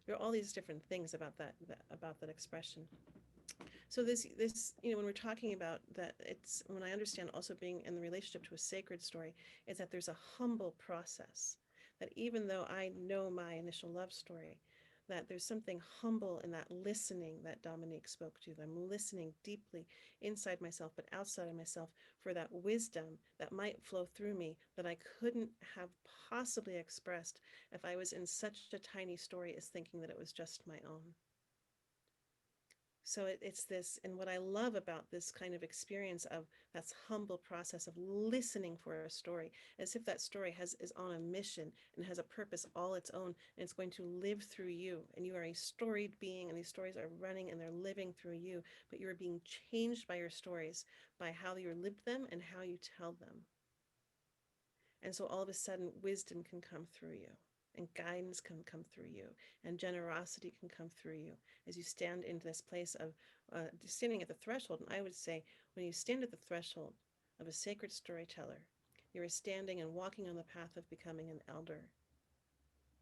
A: There are all these different things about that expression. So this when we're talking about that, it's when I understand also being in the relationship to a sacred story is that there's a humble process, that even though I know my initial love story, that there's something humble in that listening that Dominique spoke to. I'm listening deeply inside myself, but outside of myself, for that wisdom that might flow through me that I couldn't have possibly expressed if I was in such a tiny story as thinking that it was just my own. So it's this, and what I love about this kind of experience of that humble process of listening for a story, as if that story is on a mission and has a purpose all its own, and it's going to live through you, and you are a storied being, and these stories are running and they're living through you, but you are being changed by your stories, by how you lived them and how you tell them. And so all of a sudden, wisdom can come through you, and guidance can come through you, and generosity can come through you as you stand into this place of standing at the threshold. And I would say, when you stand at the threshold of a sacred storyteller, you are standing and walking on the path of becoming an elder.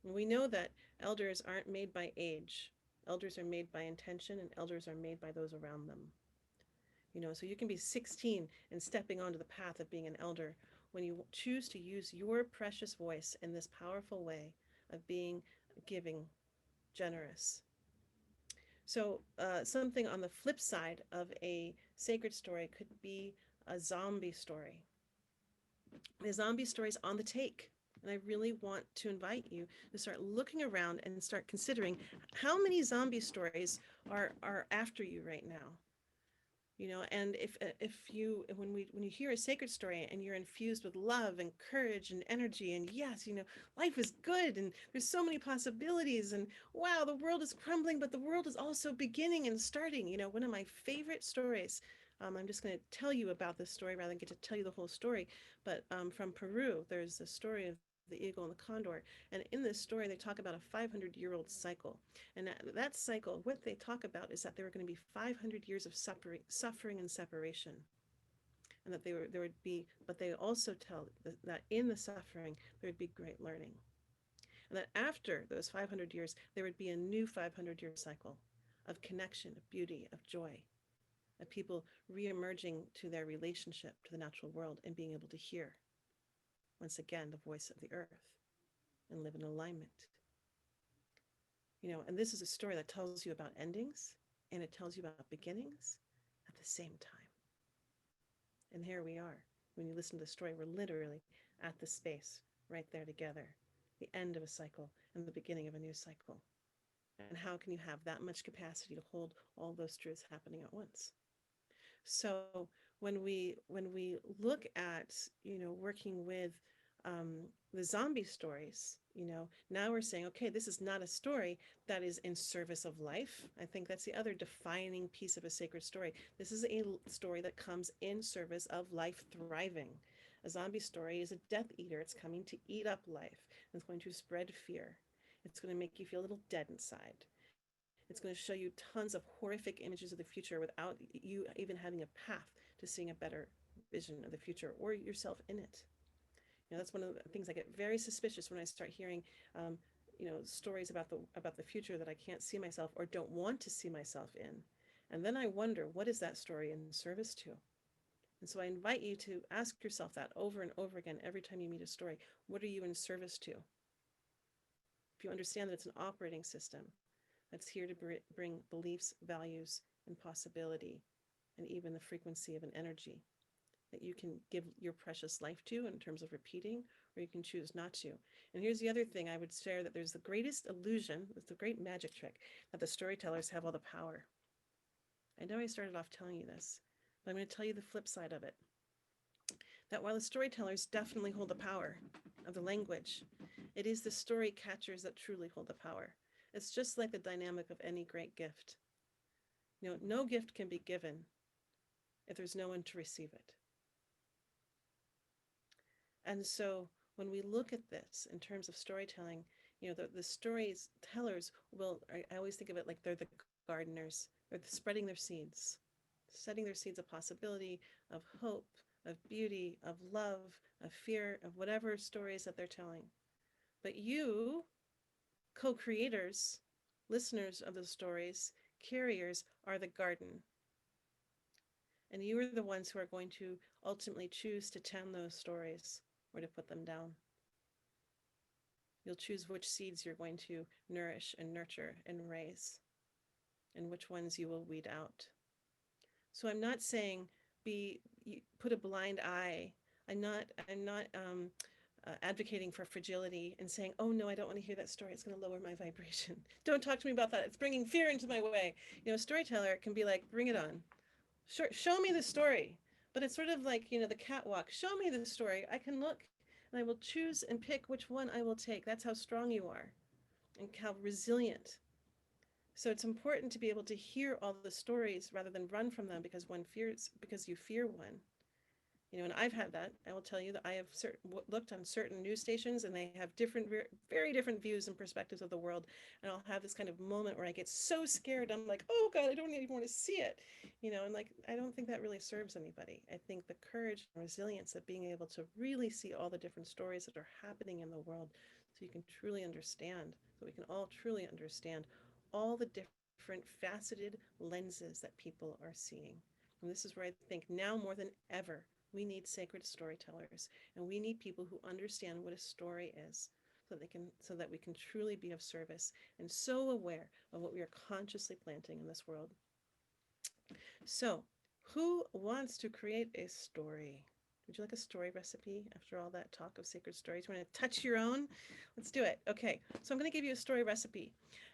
A: And we know that elders aren't made by age. Elders are made by intention, and elders are made by those around them. So you can be 16 and stepping onto the path of being an elder when you choose to use your precious voice in this powerful way of being giving, generous. So something on the flip side of a sacred story could be a zombie story. The zombie story is on the take. And I really want to invite you to start looking around and start considering how many zombie stories are after you right now. And if you when you hear a sacred story and you're infused with love and courage and energy, and yes, life is good and there's so many possibilities, and wow, the world is crumbling, but the world is also beginning and starting. One of my favorite stories, I'm just going to tell you about this story rather than get to tell you the whole story, but from Peru, there's a story of the eagle and the condor, and in this story they talk about a 500-year-old cycle. And that cycle, what they talk about is that there were going to be 500 years of suffering and separation. And that there would be, but they also tell that in the suffering, there would be great learning. And that after those 500 years, there would be a new 500-year cycle of connection, of beauty, of joy, of people reemerging to their relationship to the natural world and being able to hear, once again, the voice of the earth and live in alignment. And this is a story that tells you about endings and it tells you about beginnings at the same time. And here we are. When you listen to the story, we're literally at the space right there together, the end of a cycle and the beginning of a new cycle. And how can you have that much capacity to hold all those truths happening at once? So when we look at working with the zombie stories, now we're saying, okay, this is not a story that is in service of life. I think that's the other defining piece of a sacred story. This is a story that comes in service of life thriving. A zombie story is a Death Eater. It's coming to eat up life. It's going to spread fear. It's going to make you feel a little dead inside. It's going to show you tons of horrific images of the future without you even having a path to seeing a better vision of the future or yourself in it. That's one of the things I get very suspicious when I start hearing, stories about the future that I can't see myself or don't want to see myself in. And then I wonder, what is that story in service to? And so I invite you to ask yourself that over and over again every time you meet a story. What are you in service to? If you understand that it's an operating system that's here to bring beliefs, values, and possibility, and even the frequency of an energy that you can give your precious life to in terms of repeating, or you can choose not to. And here's the other thing I would share, that there's the greatest illusion, it's the great magic trick, that the storytellers have all the power. I know I started off telling you this, but I'm going to tell you the flip side of it. That while the storytellers definitely hold the power of the language, it is the story catchers that truly hold the power. It's just like the dynamic of any great gift. No gift can be given if there's no one to receive it. And so when we look at this in terms of storytelling, the storytellers will, I always think of it like they're the gardeners. They're spreading their seeds, setting their seeds of possibility, of hope, of beauty, of love, of fear, of whatever stories that they're telling. But you, co-creators, listeners of those stories, carriers, are the garden. And you are the ones who are going to ultimately choose to tend those stories or to put them down. You'll choose which seeds you're going to nourish and nurture and raise, and which ones you will weed out. So I'm not saying put a blind eye. I'm not advocating for fragility and saying, oh no, I don't want to hear that story. It's going to lower my vibration. Don't talk to me about that. It's bringing fear into my way. A storyteller can be like, bring it on. Sure, show me the story. But it's sort of like, the catwalk. Show me the story. I can look and I will choose and pick which one I will take. That's how strong you are and how resilient. So it's important to be able to hear all the stories rather than run from them because you fear one. And I've had that. I will tell you that I have looked on certain news stations and they have very different views and perspectives of the world. And I'll have this kind of moment where I get so scared. I'm like, oh God, I don't even want to see it. And like, I don't think that really serves anybody. I think the courage and resilience of being able to really see all the different stories that are happening in the world so you can truly understand, so we can all truly understand all the different faceted lenses that people are seeing. And this is where I think now more than ever, we need sacred storytellers, and we need people who understand what a story is, so that we can truly be of service and so aware of what we are consciously planting in this world. So, who wants to create a story? Would you like a story recipe after all that talk of sacred stories? You want to touch your own? Let's do it. Okay, so I'm going to give you a story recipe.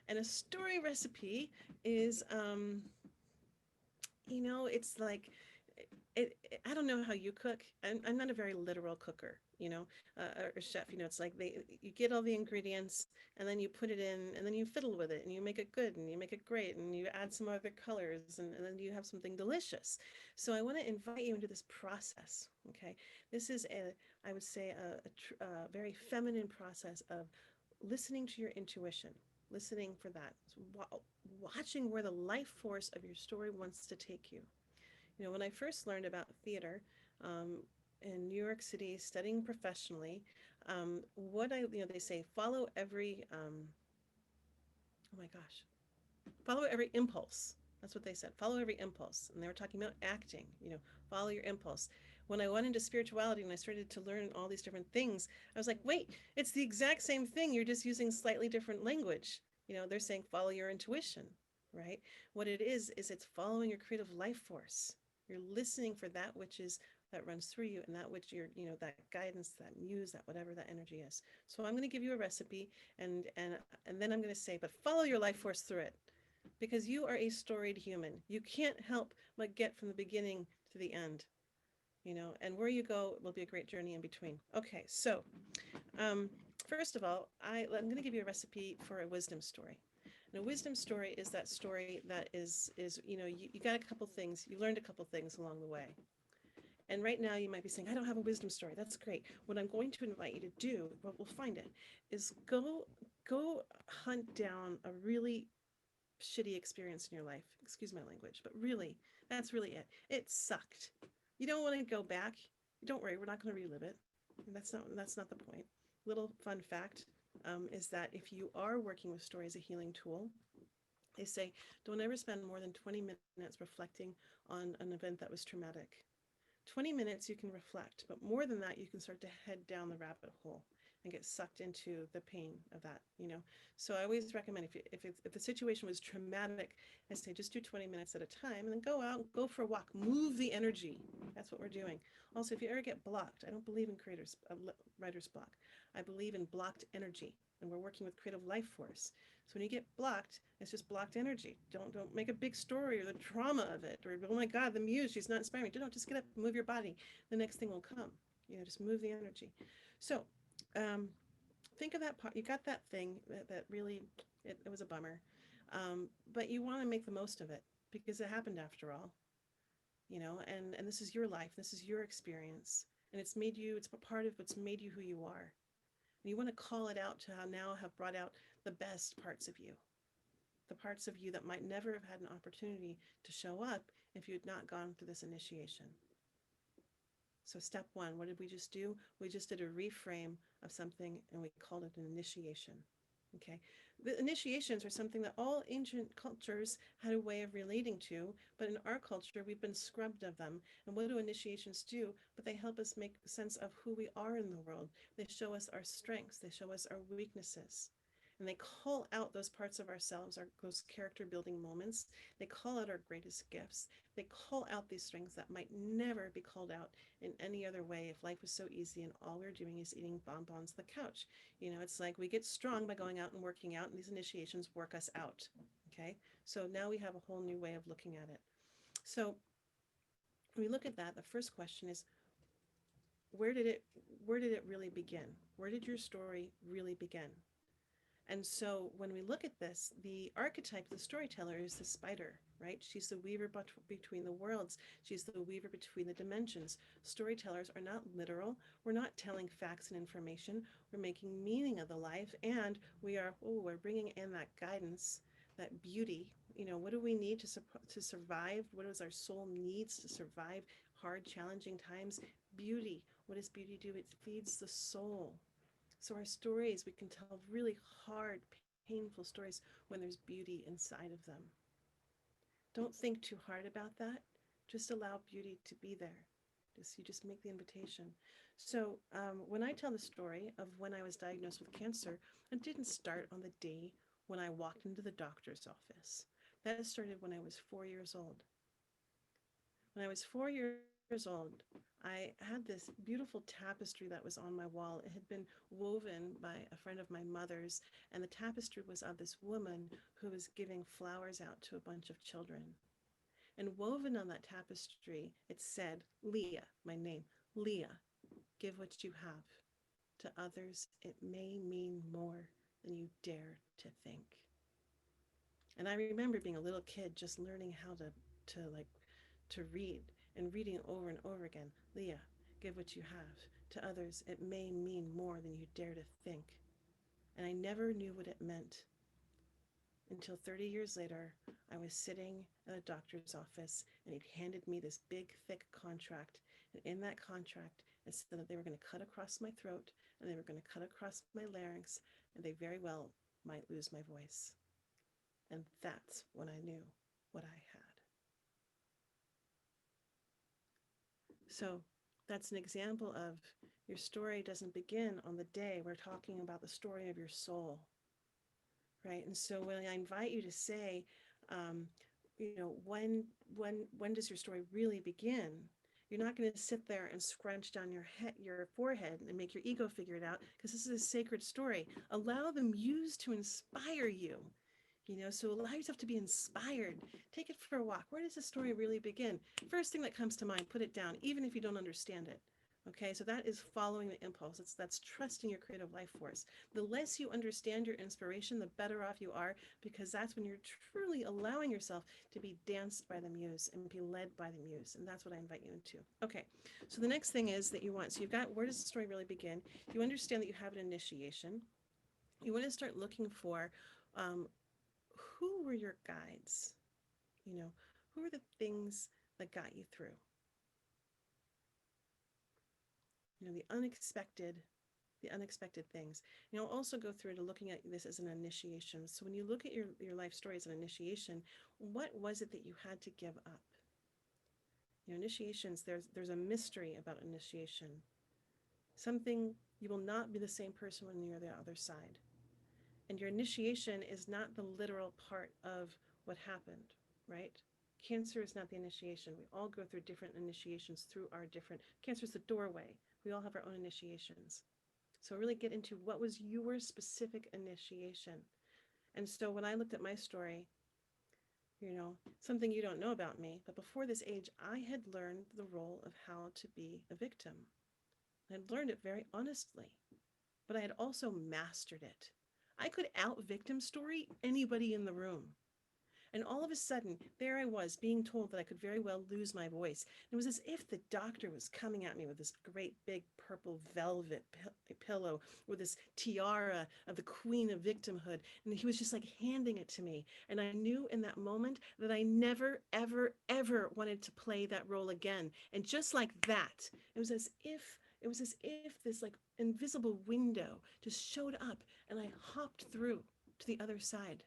A: And a story recipe is, it's like, I don't know how you cook. I'm not a very literal cooker, or chef. It's like you get all the ingredients and then you put it in and then you fiddle with it and you make it good and you make it great and you add some other colors and then you have something delicious. So I want to invite you into this process. Okay, this is I would say a very feminine process of listening to your intuition, listening for that, watching where the life force of your story wants to take you. When I first learned about theater in New York City, studying professionally, they say follow every, oh my gosh, follow every impulse. That's what they said. Follow every impulse. And they were talking about acting, follow your impulse. When I went into spirituality and I started to learn all these different things, I was like, wait, it's the exact same thing. You're just using slightly different language. They're saying follow your intuition, right? What it is it's following your creative life force. You're listening for that that runs through you, and that which that guidance, that muse, that whatever that energy is. So I'm going to give you a recipe, and then I'm going to say, but follow your life force through it, because you are a storied human. You can't help but get from the beginning to the end, and where you go will be a great journey in between. Okay, so first of all, I'm going to give you a recipe for a wisdom story. And a wisdom story is that story that is you got a couple things, you learned a couple things along the way. And right now you might be saying, I don't have a wisdom story. That's great. What I'm going to invite you to do, but we'll find it, is go hunt down a really shitty experience in your life. Excuse my language, but really, that's really it. It sucked. You don't want to go back. Don't worry, we're not going to relive it. That's not the point. Little fun fact is that if you are working with story as a healing tool, they say don't ever spend more than 20 minutes reflecting on an event that was traumatic. 20 minutes you can reflect, but more than that, you can start to head down the rabbit hole and get sucked into the pain of that, So I always recommend if the situation was traumatic, I say just do 20 minutes at a time and then go out, go for a walk, move the energy. That's what we're doing. Also, if you ever get blocked, I don't believe in writer's block. I believe in blocked energy, and we're working with creative life force. So when you get blocked, it's just blocked energy. Don't make a big story or the trauma of it, or oh my God, the muse, she's not inspiring me. Don't just get up, move your body. The next thing will come. Just move the energy. So think of that part. You got that thing that really it was a bummer, but you want to make the most of it because it happened after all. And this is your life. This is your experience, and it's made you. It's a part of what's made you who you are. And you want to call it out to have brought out the best parts of you, the parts of you that might never have had an opportunity to show up if you had not gone through this initiation. So step one, what did we just do? We just did a reframe of something and we called it an initiation. Okay, the initiations are something that all ancient cultures had a way of relating to, but in our culture, we've been scrubbed of them. And what do initiations do? But they help us make sense of who we are in the world. They show us our strengths. They show us our weaknesses. And they call out those parts of ourselves, those character building moments. They call out our greatest gifts. They call out these strengths that might never be called out in any other way if life was so easy and all we're doing is eating bonbons on the couch. It's like we get strong by going out and working out, and these initiations work us out. Okay, so now we have a whole new way of looking at it. So when we look at that, the first question is, where did it really begin? Where did your story really begin? And so when we look at this, the archetype of the storyteller is the spider, right? She's the weaver between the worlds. She's the weaver between the dimensions. Storytellers are not literal. We're not telling facts and information. We're making meaning of the life, and we're bringing in that guidance, that beauty. What do we need to survive? What does our soul needs to survive hard, challenging times? Beauty. What does beauty do? It feeds the soul. So our stories, we can tell really hard, painful stories when there's beauty inside of them. Don't think too hard about that. Just allow beauty to be there. You just make the invitation. So when I tell the story of when I was diagnosed with cancer, it didn't start on the day when I walked into the doctor's office. That started when I was 4 years old. When I was 4 years old, I had this beautiful tapestry that was on my wall. It had been woven by a friend of my mother's, and the tapestry was of this woman who was giving flowers out to a bunch of children. And woven on that tapestry, it said, Leah, my name, Leah, give what you have. To others, it may mean more than you dare to think. And I remember being a little kid just learning how to read and reading over and over again, Leah, give what you have. To others, it may mean more than you dare to think. And I never knew what it meant until 30 years later. I was sitting at a doctor's office and he'd handed me this big, thick contract. And in that contract, it said that they were going to cut across my throat and they were going to cut across my larynx, and they very well might lose my voice. And that's when I knew what I had. So that's an example of your story doesn't begin on the day. We're talking about the story of your soul, right? And so when I invite you to say, when does your story really begin? You're not going to sit there and scrunch down your forehead and make your ego figure it out, because this is a sacred story. Allow the muse to inspire you. So allow yourself to be inspired. Take it for a walk. Where does the story really begin? First thing that comes to mind, put it down, even if you don't understand it. Okay, so that is following the impulse. That's trusting your creative life force. The less you understand your inspiration, the better off you are, because that's when you're truly allowing yourself to be danced by the muse and be led by the muse. And that's what I invite you into. Okay, so the next thing is that you want, so you've got, where does the story really begin? You understand that you have an initiation. You want to start looking for, who were your guides? Who are the things that got you through? The unexpected things. Also go through to looking at this as an initiation. So when you look at your life story as an initiation, what was it that you had to give up? Initiations, there's a mystery about initiation. Something, you will not be the same person when you're the other side. And your initiation is not the literal part of what happened, right? Cancer is not the initiation. We all go through different initiations through our different, cancer is the doorway. We all have our own initiations. So really get into what was your specific initiation. And so when I looked at my story, something you don't know about me, but before this age, I had learned the role of how to be a victim. I had learned it very honestly, but I had also mastered it. I could out-victim story anybody in the room. And all of a sudden, there I was being told that I could very well lose my voice. It was as if the doctor was coming at me with this great big purple velvet pillow with this tiara of the queen of victimhood. And he was just like handing it to me. And I knew in that moment that I never, ever, ever wanted to play that role again. And just like that, it was as if this like invisible window just showed up and I hopped through to the other side.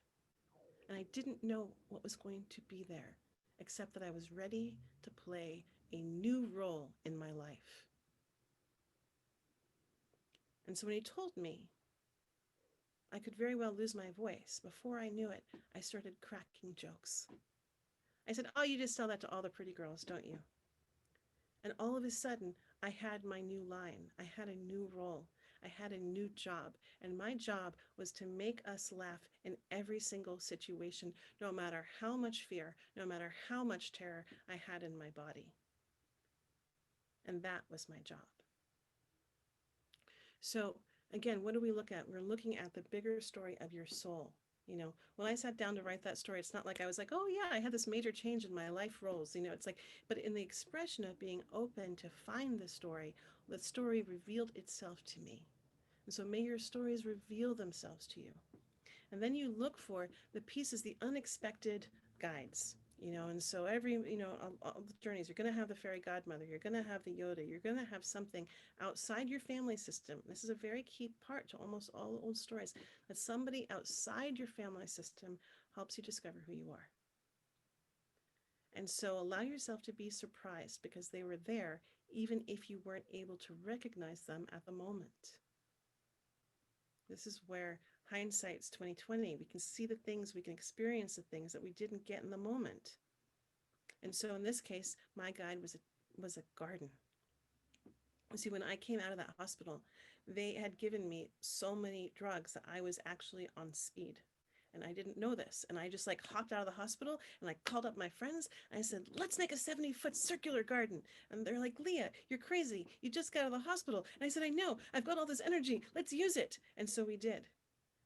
A: And I didn't know what was going to be there, except that I was ready to play a new role in my life. And so when he told me I could very well lose my voice, before I knew it, I started cracking jokes. I said, oh, you just tell that to all the pretty girls, don't you? And all of a sudden, I had my new line. I had a new role. I had a new job. And my job was to make us laugh in every single situation, no matter how much fear, no matter how much terror I had in my body. And that was my job. So again, what do we look at? We're looking at the bigger story of your soul. When I sat down to write that story, it's not like I was like, oh yeah, I had this major change in my life roles. It's like, but in the expression of being open to find the story revealed itself to me. And so may your stories reveal themselves to you. And then you look for the pieces, the unexpected guides. And so every, all the journeys, you're going to have the fairy godmother, you're going to have the Yoda, you're going to have something outside your family system. This is a very key part to almost all old stories, that somebody outside your family system helps you discover who you are. And so allow yourself to be surprised because they were there, even if you weren't able to recognize them at the moment. This is where hindsight's 2020. We can see the things, we can experience the things that we didn't get in the moment. And so in this case, my guide was a garden. See, when I came out of that hospital, they had given me so many drugs that I was actually on speed. And I didn't know this. And I just like hopped out of the hospital and I called up my friends and I said, let's make a 70-foot circular garden. And they're like, Leah, you're crazy. You just got out of the hospital. And I said, I know, I've got all this energy. Let's use it. And so we did.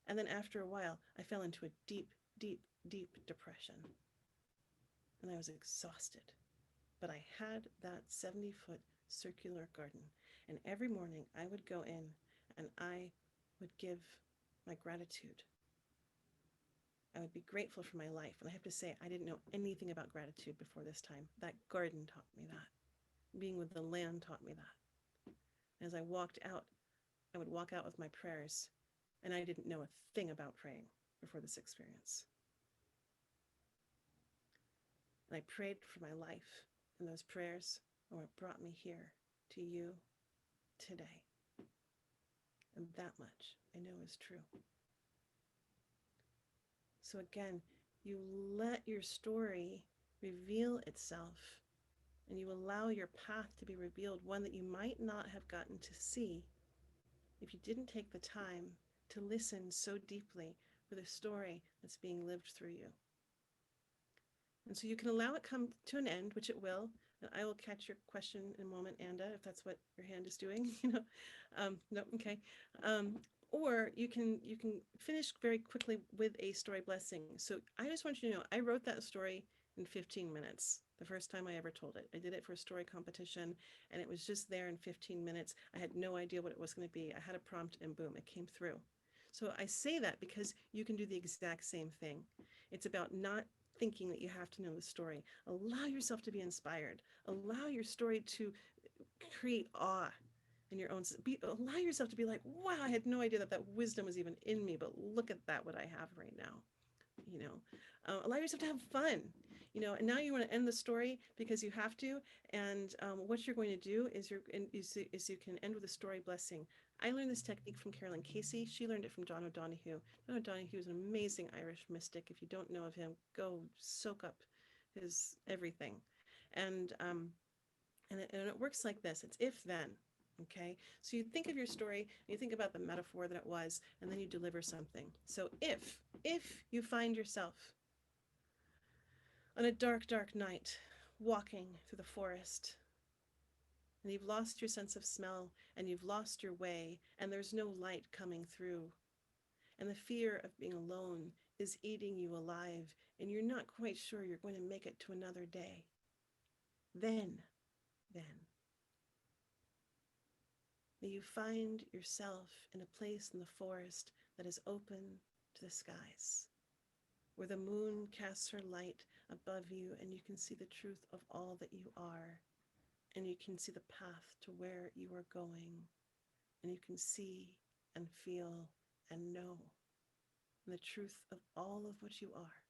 A: And then after a while, I fell into a deep, deep, deep depression. And I was exhausted. But I had that 70-foot circular garden. And every morning I would go in and I would give my gratitude. I would be grateful for my life. And I have to say, I didn't know anything about gratitude before this time. That garden taught me that. Being with the land taught me that. As I walked out, I would walk out with my prayers. And I didn't know a thing about praying before this experience. And I prayed for my life. And those prayers are what brought me here to you today. And that much I know is true. So again, you let your story reveal itself and you allow your path to be revealed, one that you might not have gotten to see if you didn't take the time to listen so deeply for the story that's being lived through you. And so you can allow it come to an end, which it will. And I will catch your question in a moment, Anda, if that's what your hand is doing. No, okay. Or you can finish very quickly with a story blessing. So I just want you to know, I wrote that story in 15 minutes. The first time I ever told it. I did it for a story competition and it was just there in 15 minutes. I had no idea what it was going to be. I had a prompt and boom, it came through. So I say that because you can do the exact same thing. It's about not thinking that you have to know the story. Allow yourself to be inspired. Allow your story to create awe in your own. Allow yourself to be like, wow, I had no idea that that wisdom was even in me, but look at that, what I have right now. Allow yourself to have fun. And now you want to end the story because you have to. And what you're going to do is you can end with a story blessing. I learned this technique from Carolyn Casey. She learned it from John O'Donohue. John O'Donohue is an amazing Irish mystic. If you don't know of him, go soak up his everything. And it works like this. It's if then. Okay, so you think of your story, you think about the metaphor that it was, and then you deliver something. So if you find yourself on a dark, dark night, walking through the forest, and you've lost your sense of smell, and you've lost your way, and there's no light coming through, and the fear of being alone is eating you alive, and you're not quite sure you're going to make it to another day, then, may you find yourself in a place in the forest that is open to the skies, where the moon casts her light above you and you can see the truth of all that you are, and you can see the path to where you are going, and you can see and feel and know the truth of all of what you are,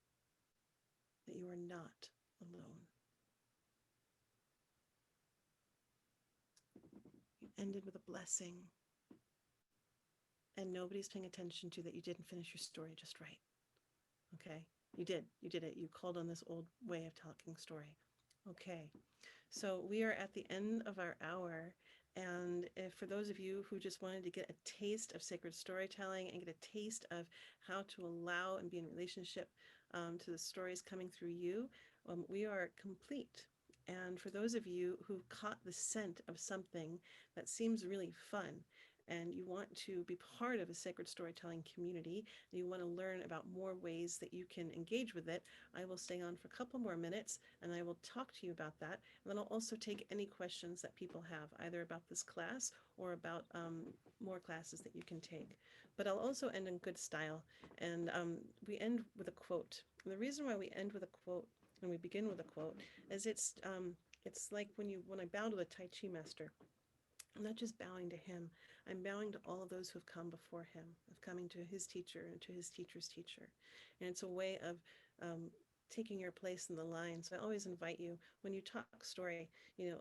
A: that you are not alone. You ended with a blessing, and nobody's paying attention to that you didn't finish your story just right. Okay, you did it. You called on this old way of talking story. Okay, so we are at the end of our hour. And if for those of you who just wanted to get a taste of sacred storytelling and get a taste of how to allow and be in relationship to the stories coming through you, we are complete. And for those of you who caught the scent of something that seems really fun, and you want to be part of a sacred storytelling community, and you want to learn about more ways that you can engage with it, I will stay on for a couple more minutes and I will talk to you about that. And then I'll also take any questions that people have, either about this class or about more classes that you can take. But I'll also end in good style. And we end with a quote. And the reason why we end with a quote and we begin with a quote, as it's like when I bow to the Tai Chi master, I'm not just bowing to him, I'm bowing to all of those who have come before him, of coming to his teacher and to his teacher's teacher. And it's a way of taking your place in the line. So I always invite you, when you talk story,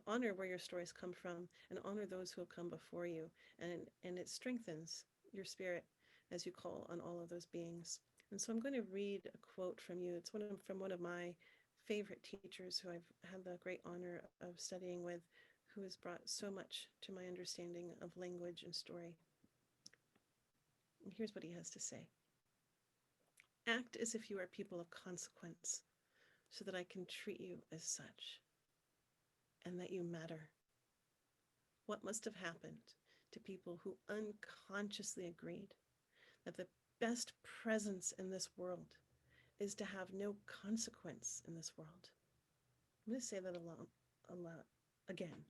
A: honor where your stories come from and honor those who have come before you. And it strengthens your spirit as you call on all of those beings. And so I'm going to read a quote from you. It's from one of my favorite teachers who I've had the great honor of studying with, who has brought so much to my understanding of language and story. And here's what he has to say. Act as if you are people of consequence, so that I can treat you as such, and that you matter. What must have happened to people who unconsciously agreed that the best presence in this world is to have no consequence in this world? I'm going to say that aloud again.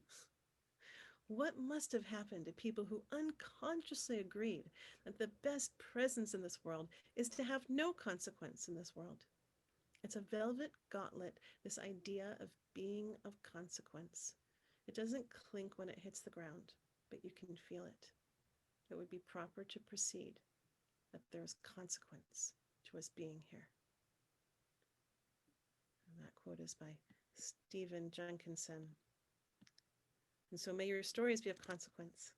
A: What must have happened to people who unconsciously agreed that the best presence in this world is to have no consequence in this world? It's a velvet gauntlet, this idea of being of consequence. It doesn't clink when it hits the ground, but you can feel it. It would be proper to proceed that there is consequence to us being here. And that quote is by Stephen Jenkinson. And so may your stories be of consequence.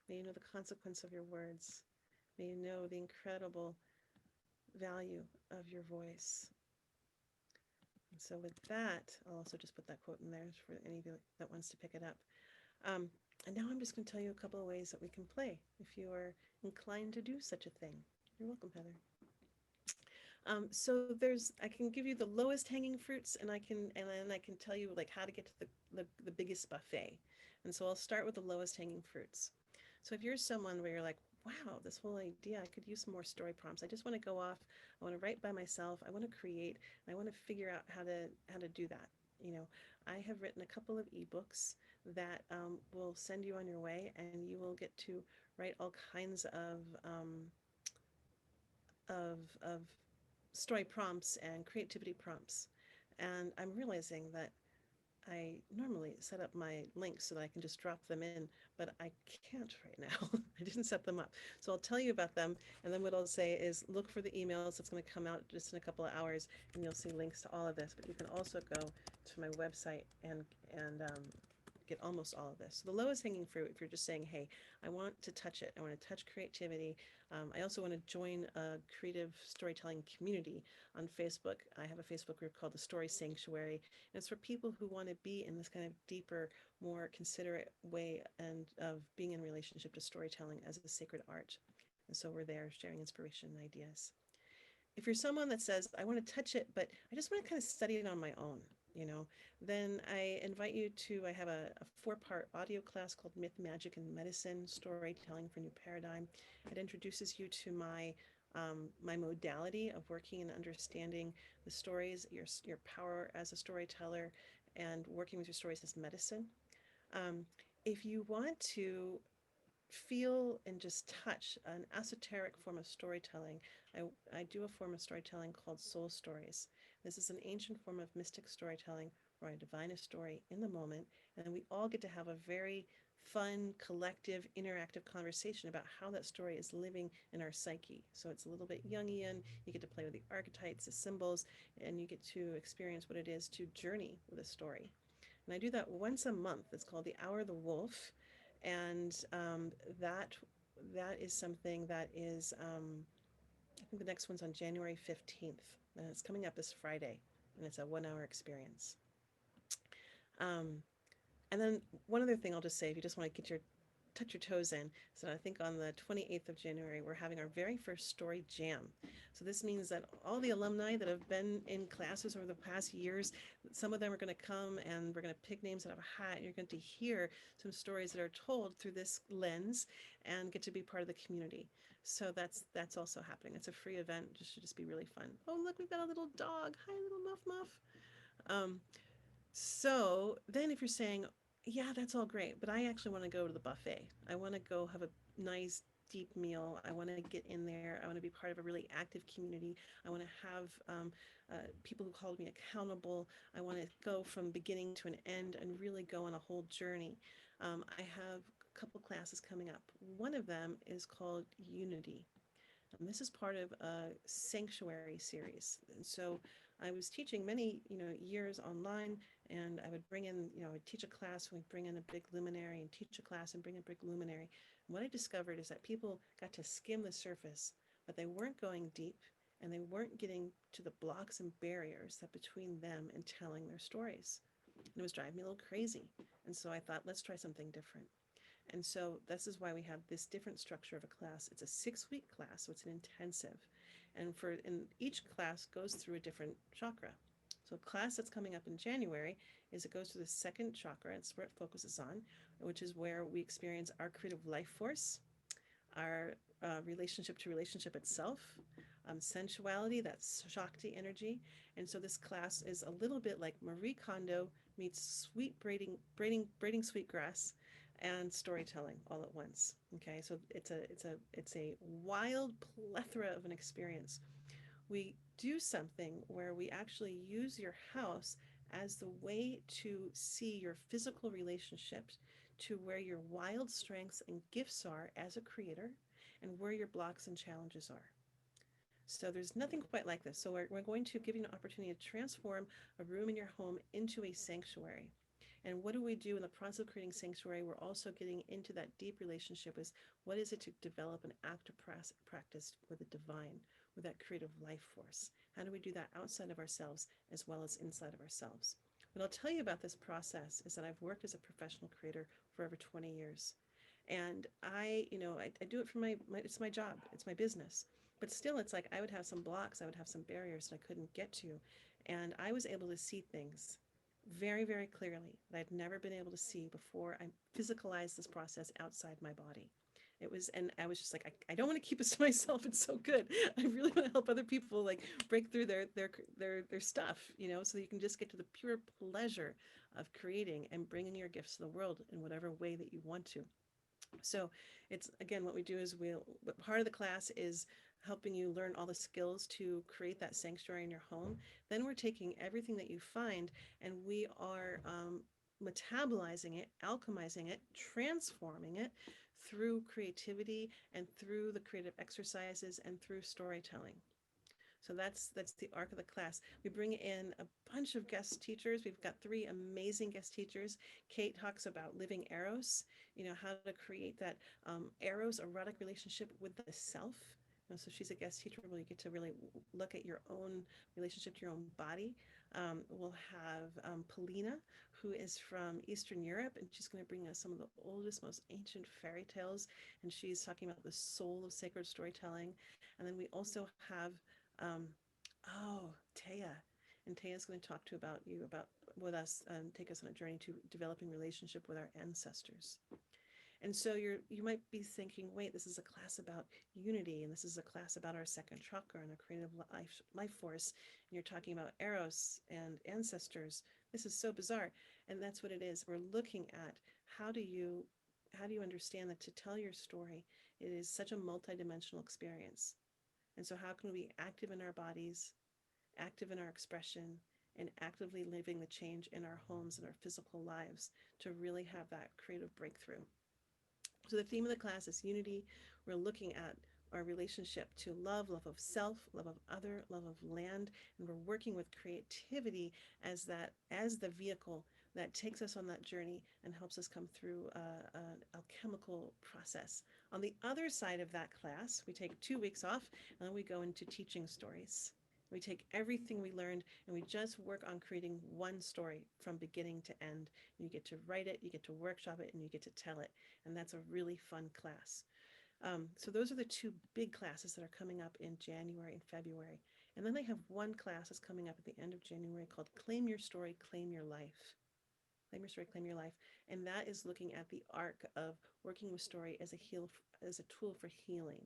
A: May you know the consequence of your words. May you know the incredible value of your voice. And so with that, I'll also just put that quote in there for any of you that wants to pick it up. And now I'm just going to tell you a couple of ways that we can play if you are inclined to do such a thing. You're welcome, Heather. So I can give you the lowest hanging fruits, and then I can tell you like how to get to the biggest buffet. And so I'll start with the lowest hanging fruits. So if you're someone where you're like, wow, this whole idea, I could use some more story prompts. I just want to go off. I want to write by myself. I want to create. And I want to figure out how to do that. I have written a couple of ebooks that will send you on your way, and you will get to write all kinds of story prompts and creativity prompts. And I'm realizing that I normally set up my links so that I can just drop them in, but I can't right now. I didn't set them up. So I'll tell you about them. And then what I'll say is look for the emails. It's going to come out just in a couple of hours, and you'll see links to all of this. But you can also go to my website and get almost all of this. So the lowest hanging fruit, if you're just saying, hey, I want to touch it. I want to touch creativity. I also want to join a creative storytelling community on Facebook. I have a Facebook group called the Story Sanctuary. And it's for people who want to be in this kind of deeper, more considerate way and of being in relationship to storytelling as a sacred art. And so we're there sharing inspiration and ideas. If you're someone that says, I want to touch it, but I just want to kind of study it on my own, then I invite you to, I have a 4-part audio class called Myth, Magic, and Medicine, Storytelling for New Paradigm. It introduces you to my modality of working and understanding the stories, your power as a storyteller, and working with your stories as medicine. If you want to feel and just touch an esoteric form of storytelling, I do a form of storytelling called soul stories. This is an ancient form of mystic storytelling where I divine a story in the moment, and we all get to have a very fun, collective, interactive conversation about how that story is living in our psyche. So it's a little bit Jungian. You get to play with the archetypes, the symbols, and you get to experience what it is to journey with a story. And I do that once a month. It's called the Hour of the Wolf, and that is something that is I think the next one's on January 15th, and it's coming up this Friday, and it's a 1-hour experience. And then one other thing I'll just say, if you just want to touch your toes in. So I think on the 28th of January, we're having our very first story jam. So this means that all the alumni that have been in classes over the past years, some of them are going to come and we're going to pick names out of a hat. You're going to hear some stories that are told through this lens and get to be part of the community. So that's also happening. It's a free event. It should just be really fun. Oh, look, we've got a little dog. Hi, little Muff Muff. So then if you're saying, yeah, that's all great, but I actually want to go to the buffet. I want to go have a nice deep meal. I want to get in there. I want to be part of a really active community. I want to have people who hold me accountable. I want to go from beginning to an end and really go on a whole journey. I have a couple classes coming up. One of them is called Unity. And this is part of a sanctuary series. And so I was teaching many, years online, and I would bring in, I would teach a class, and we'd bring in a big luminary and teach a class and bring in a big luminary. And what I discovered is that people got to skim the surface, but they weren't going deep, and they weren't getting to the blocks and barriers that between them and telling their stories. And it was driving me a little crazy. And so I thought, let's try something different. And so this is why we have this different structure of a class. It's a 6-week class, so it's an intensive. And each class goes through a different chakra. So a class that's coming up in January is it goes to the second chakra. It's where it focuses on, which is where we experience our creative life force, our relationship to relationship itself, sensuality, that's Shakti energy. And so this class is a little bit like Marie Kondo meets sweet braiding sweet grass and storytelling all at once. Okay, so it's a wild plethora of an experience. We do something where we actually use your house as the way to see your physical relationships to where your wild strengths and gifts are as a creator and where your blocks and challenges are. So there's nothing quite like this. So we're going to give you an opportunity to transform a room in your home into a sanctuary. And what do we do in the process of creating sanctuary? We're also getting into that deep relationship is what is it to develop an active practice with the divine, with that creative life force? How do we do that outside of ourselves as well as inside of ourselves? What I'll tell you about this process is that I've worked as a professional creator for over 20 years. And I do it for it's my job, it's my business. But still, it's like I would have some blocks, I would have some barriers that I couldn't get to. And I was able to see things very, very clearly that I'd never been able to see before I physicalized this process outside my body. And I was just like, I don't want to keep this to myself. It's so good. I really want to help other people like break through their stuff, so that you can just get to the pure pleasure of creating and bringing your gifts to the world in whatever way that you want to. So it's again, what we do is part of the class is helping you learn all the skills to create that sanctuary in your home. Then we're taking everything that you find and we are metabolizing it, alchemizing it, transforming it through creativity and through the creative exercises and through storytelling. So that's the arc of the class. We bring in a bunch of guest teachers. We've got 3 amazing guest teachers. Kate talks about living eros, how to create that eros erotic relationship with the self. So she's a guest teacher where you get to really look at your own relationship to your own body. We'll have Polina, who is from Eastern Europe, and she's going to bring us some of the oldest, most ancient fairy tales, and she's talking about the soul of sacred storytelling. And then we also have um, Taya. And Taya's going to talk to about you about with us and take us on a journey to developing relationship with our ancestors. And so you might be thinking, wait, this is a class about unity, and this is a class about our second chakra and our creative life force, and you're talking about eros and ancestors. This is so bizarre, and that's what it is. We're looking at how do you understand that to tell your story, it is such a multidimensional experience. And so how can we be active in our bodies, active in our expression, and actively living the change in our homes and our physical lives to really have that creative breakthrough? So the theme of the class is unity. We're looking at our relationship to love of self, love of other, love of land, and we're working with creativity as the vehicle that takes us on that journey and helps us come through an alchemical process. On the other side of that class, we take 2 weeks off and then we go into teaching stories. We take everything we learned and we just work on creating one story from beginning to end. And you get to write it, you get to workshop it, and you get to tell it. And that's a really fun class. So those are the 2 big classes that are coming up in January and February. And then they have one class that's coming up at the end of January called Claim Your Story, Claim Your Life. Claim Your Story, Claim Your Life. And that is looking at the arc of working with story as a tool for healing.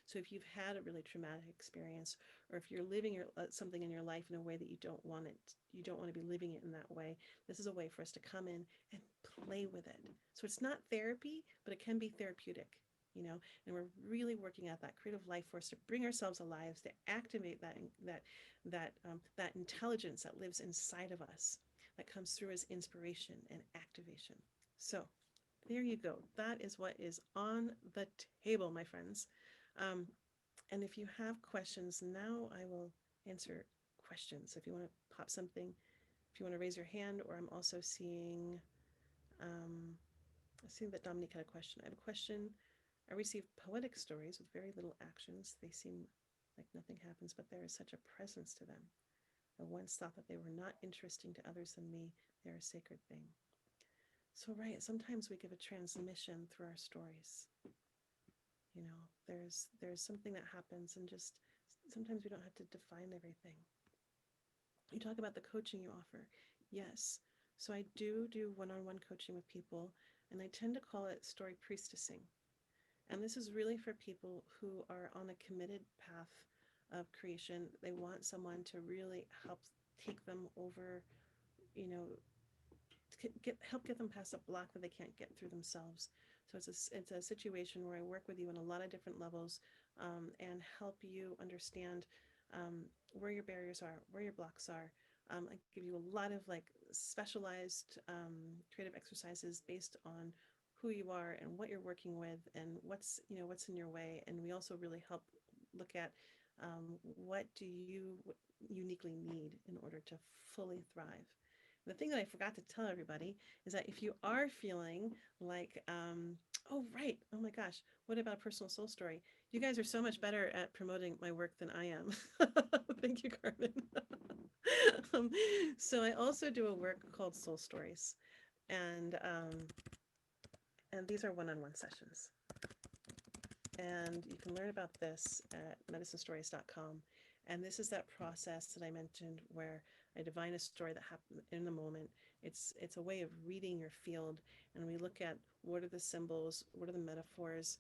A: So if you've had a really traumatic experience, or if you're living something in your life in a way that you don't want to be living it in that way, this is a way for us to come in and play with it. So it's not therapy, but it can be therapeutic. and we're really working at that creative life force to bring ourselves alive, to activate that intelligence that lives inside of us, that comes through as inspiration and activation. So there you go. That is what is on the table, my friends. Um, and if you have questions, now I will answer questions. If you want to pop something, if you want to raise your hand, or I'm also seeing, I see that Dominique had a question. I have a question. I receive poetic stories with very little actions. They seem like nothing happens, but there is such a presence to them. I once thought that they were not interesting to others than me. They're a sacred thing. So, right, sometimes we give a transmission through our stories. There's something that happens, and just sometimes we don't have to define everything. You talk about the coaching you offer. Yes. So I do one-on-one coaching with people, and I tend to call it story priestessing. And this is really for people who are on a committed path of creation. They want someone to really help take them over, you know, help get them past a block that they can't get through themselves. So it's a situation where I work with you on a lot of different levels, and help you understand, where your barriers are, where your blocks are. I give you a lot of like specialized, creative exercises based on who you are and what you're working with and what's in your way. And we also really help look at, what do you uniquely need in order to fully thrive. The thing that I forgot to tell everybody is that if you are feeling like, oh, right, oh my gosh, what about a personal soul story? You guys are so much better at promoting my work than I am. Thank you, Carmen. um, so I also do a work called Soul Stories, and these are one-on-one sessions. And you can learn about this at medicinestories.com. And this is that process that I mentioned where I divine a story that happened in the moment. It's a way of reading your field, and we look at what are the symbols, what are the metaphors,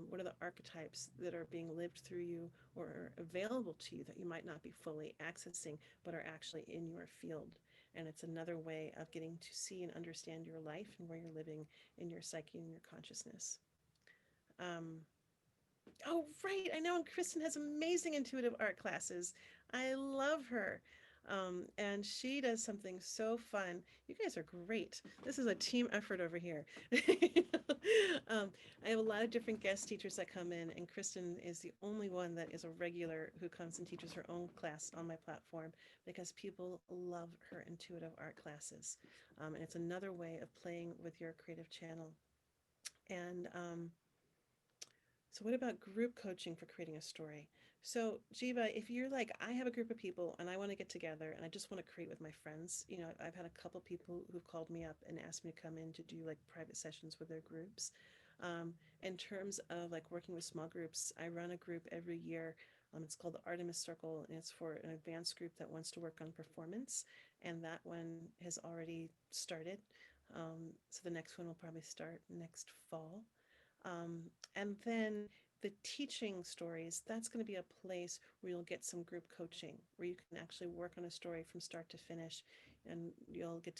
A: what are the archetypes that are being lived through you or are available to you that you might not be fully accessing, but are actually in your field. And it's another way of getting to see and understand your life and where you're living in your psyche and your consciousness. Um, Oh, right. I know. And Kristen has amazing intuitive art classes. I love her. And she does something so fun. You guys are great. This is a team effort over here. I have a lot of different guest teachers that come in, and Kristen is the only one that is a regular who comes and teaches her own class on my platform because people love her intuitive art classes. And it's another way of playing with your creative channel. And so what about group coaching for creating a story? So Jiva, if you're like, I have a group of people and I want to get together and I just want to create with my friends, I've had a couple people who've called me up and asked me to come in to do like private sessions with their groups. In terms of like working with small groups, I run a group every year. It's called the Artemis Circle, and it's for an advanced group that wants to work on performance. And that one has already started. So the next one will probably start next fall. Um, and then the teaching stories, that's going to be a place where you'll get some group coaching, where you can actually work on a story from start to finish, and you'll get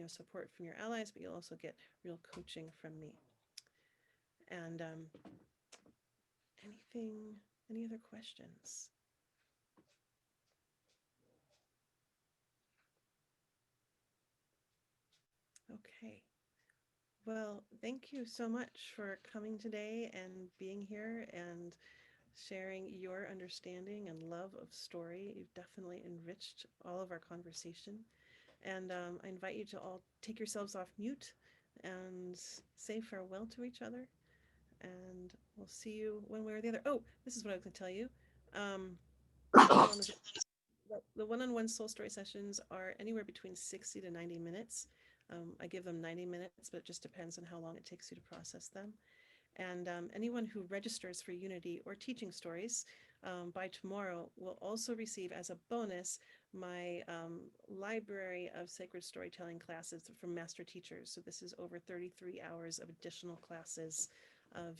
A: support from your allies, but you'll also get real coaching from me. And any other questions? Okay. Well, thank you so much for coming today and being here and sharing your understanding and love of story. You've definitely enriched all of our conversation. And I invite you to all take yourselves off mute and say farewell to each other. And we'll see you one way or the other. Oh, this is what I was going to tell you. The one-on-one soul story sessions are anywhere between 60 to 90 minutes. I give them 90 minutes, but it just depends on how long it takes you to process them. And anyone who registers for Unity or Teaching Stories by tomorrow will also receive as a bonus my library of sacred storytelling classes from master teachers. So this is over 33 hours of additional classes,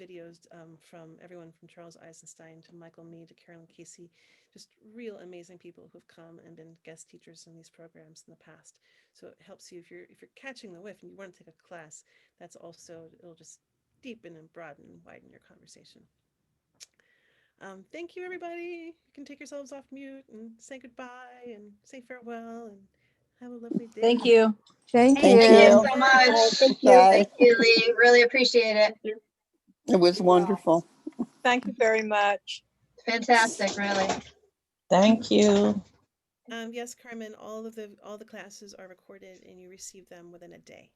A: videos from everyone from Charles Eisenstein to Michael Mead to Carolyn Casey, just real amazing people who've come and been guest teachers in these programs in the past. So it helps you if you're catching the whiff and you want to take a class. That's also, it'll just deepen and broaden and widen your conversation. Thank you, everybody. You can take yourselves off mute and say goodbye and say farewell and have a lovely day.
F: Thank you.
G: Thank
H: Thank
G: you.
H: you so much.
G: Bye.
H: Thank you, Lee. Really appreciate it.
G: It was wonderful.
I: Thank you very much.
H: Fantastic, really.
J: Thank you.
A: Yes, Carmen, all the classes are recorded and you receive them within a day.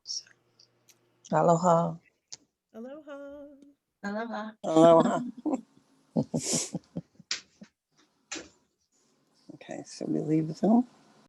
A: So,
J: Aloha.
A: aloha.
H: Aloha.
G: Aloha. Okay, so we leave the Zoom.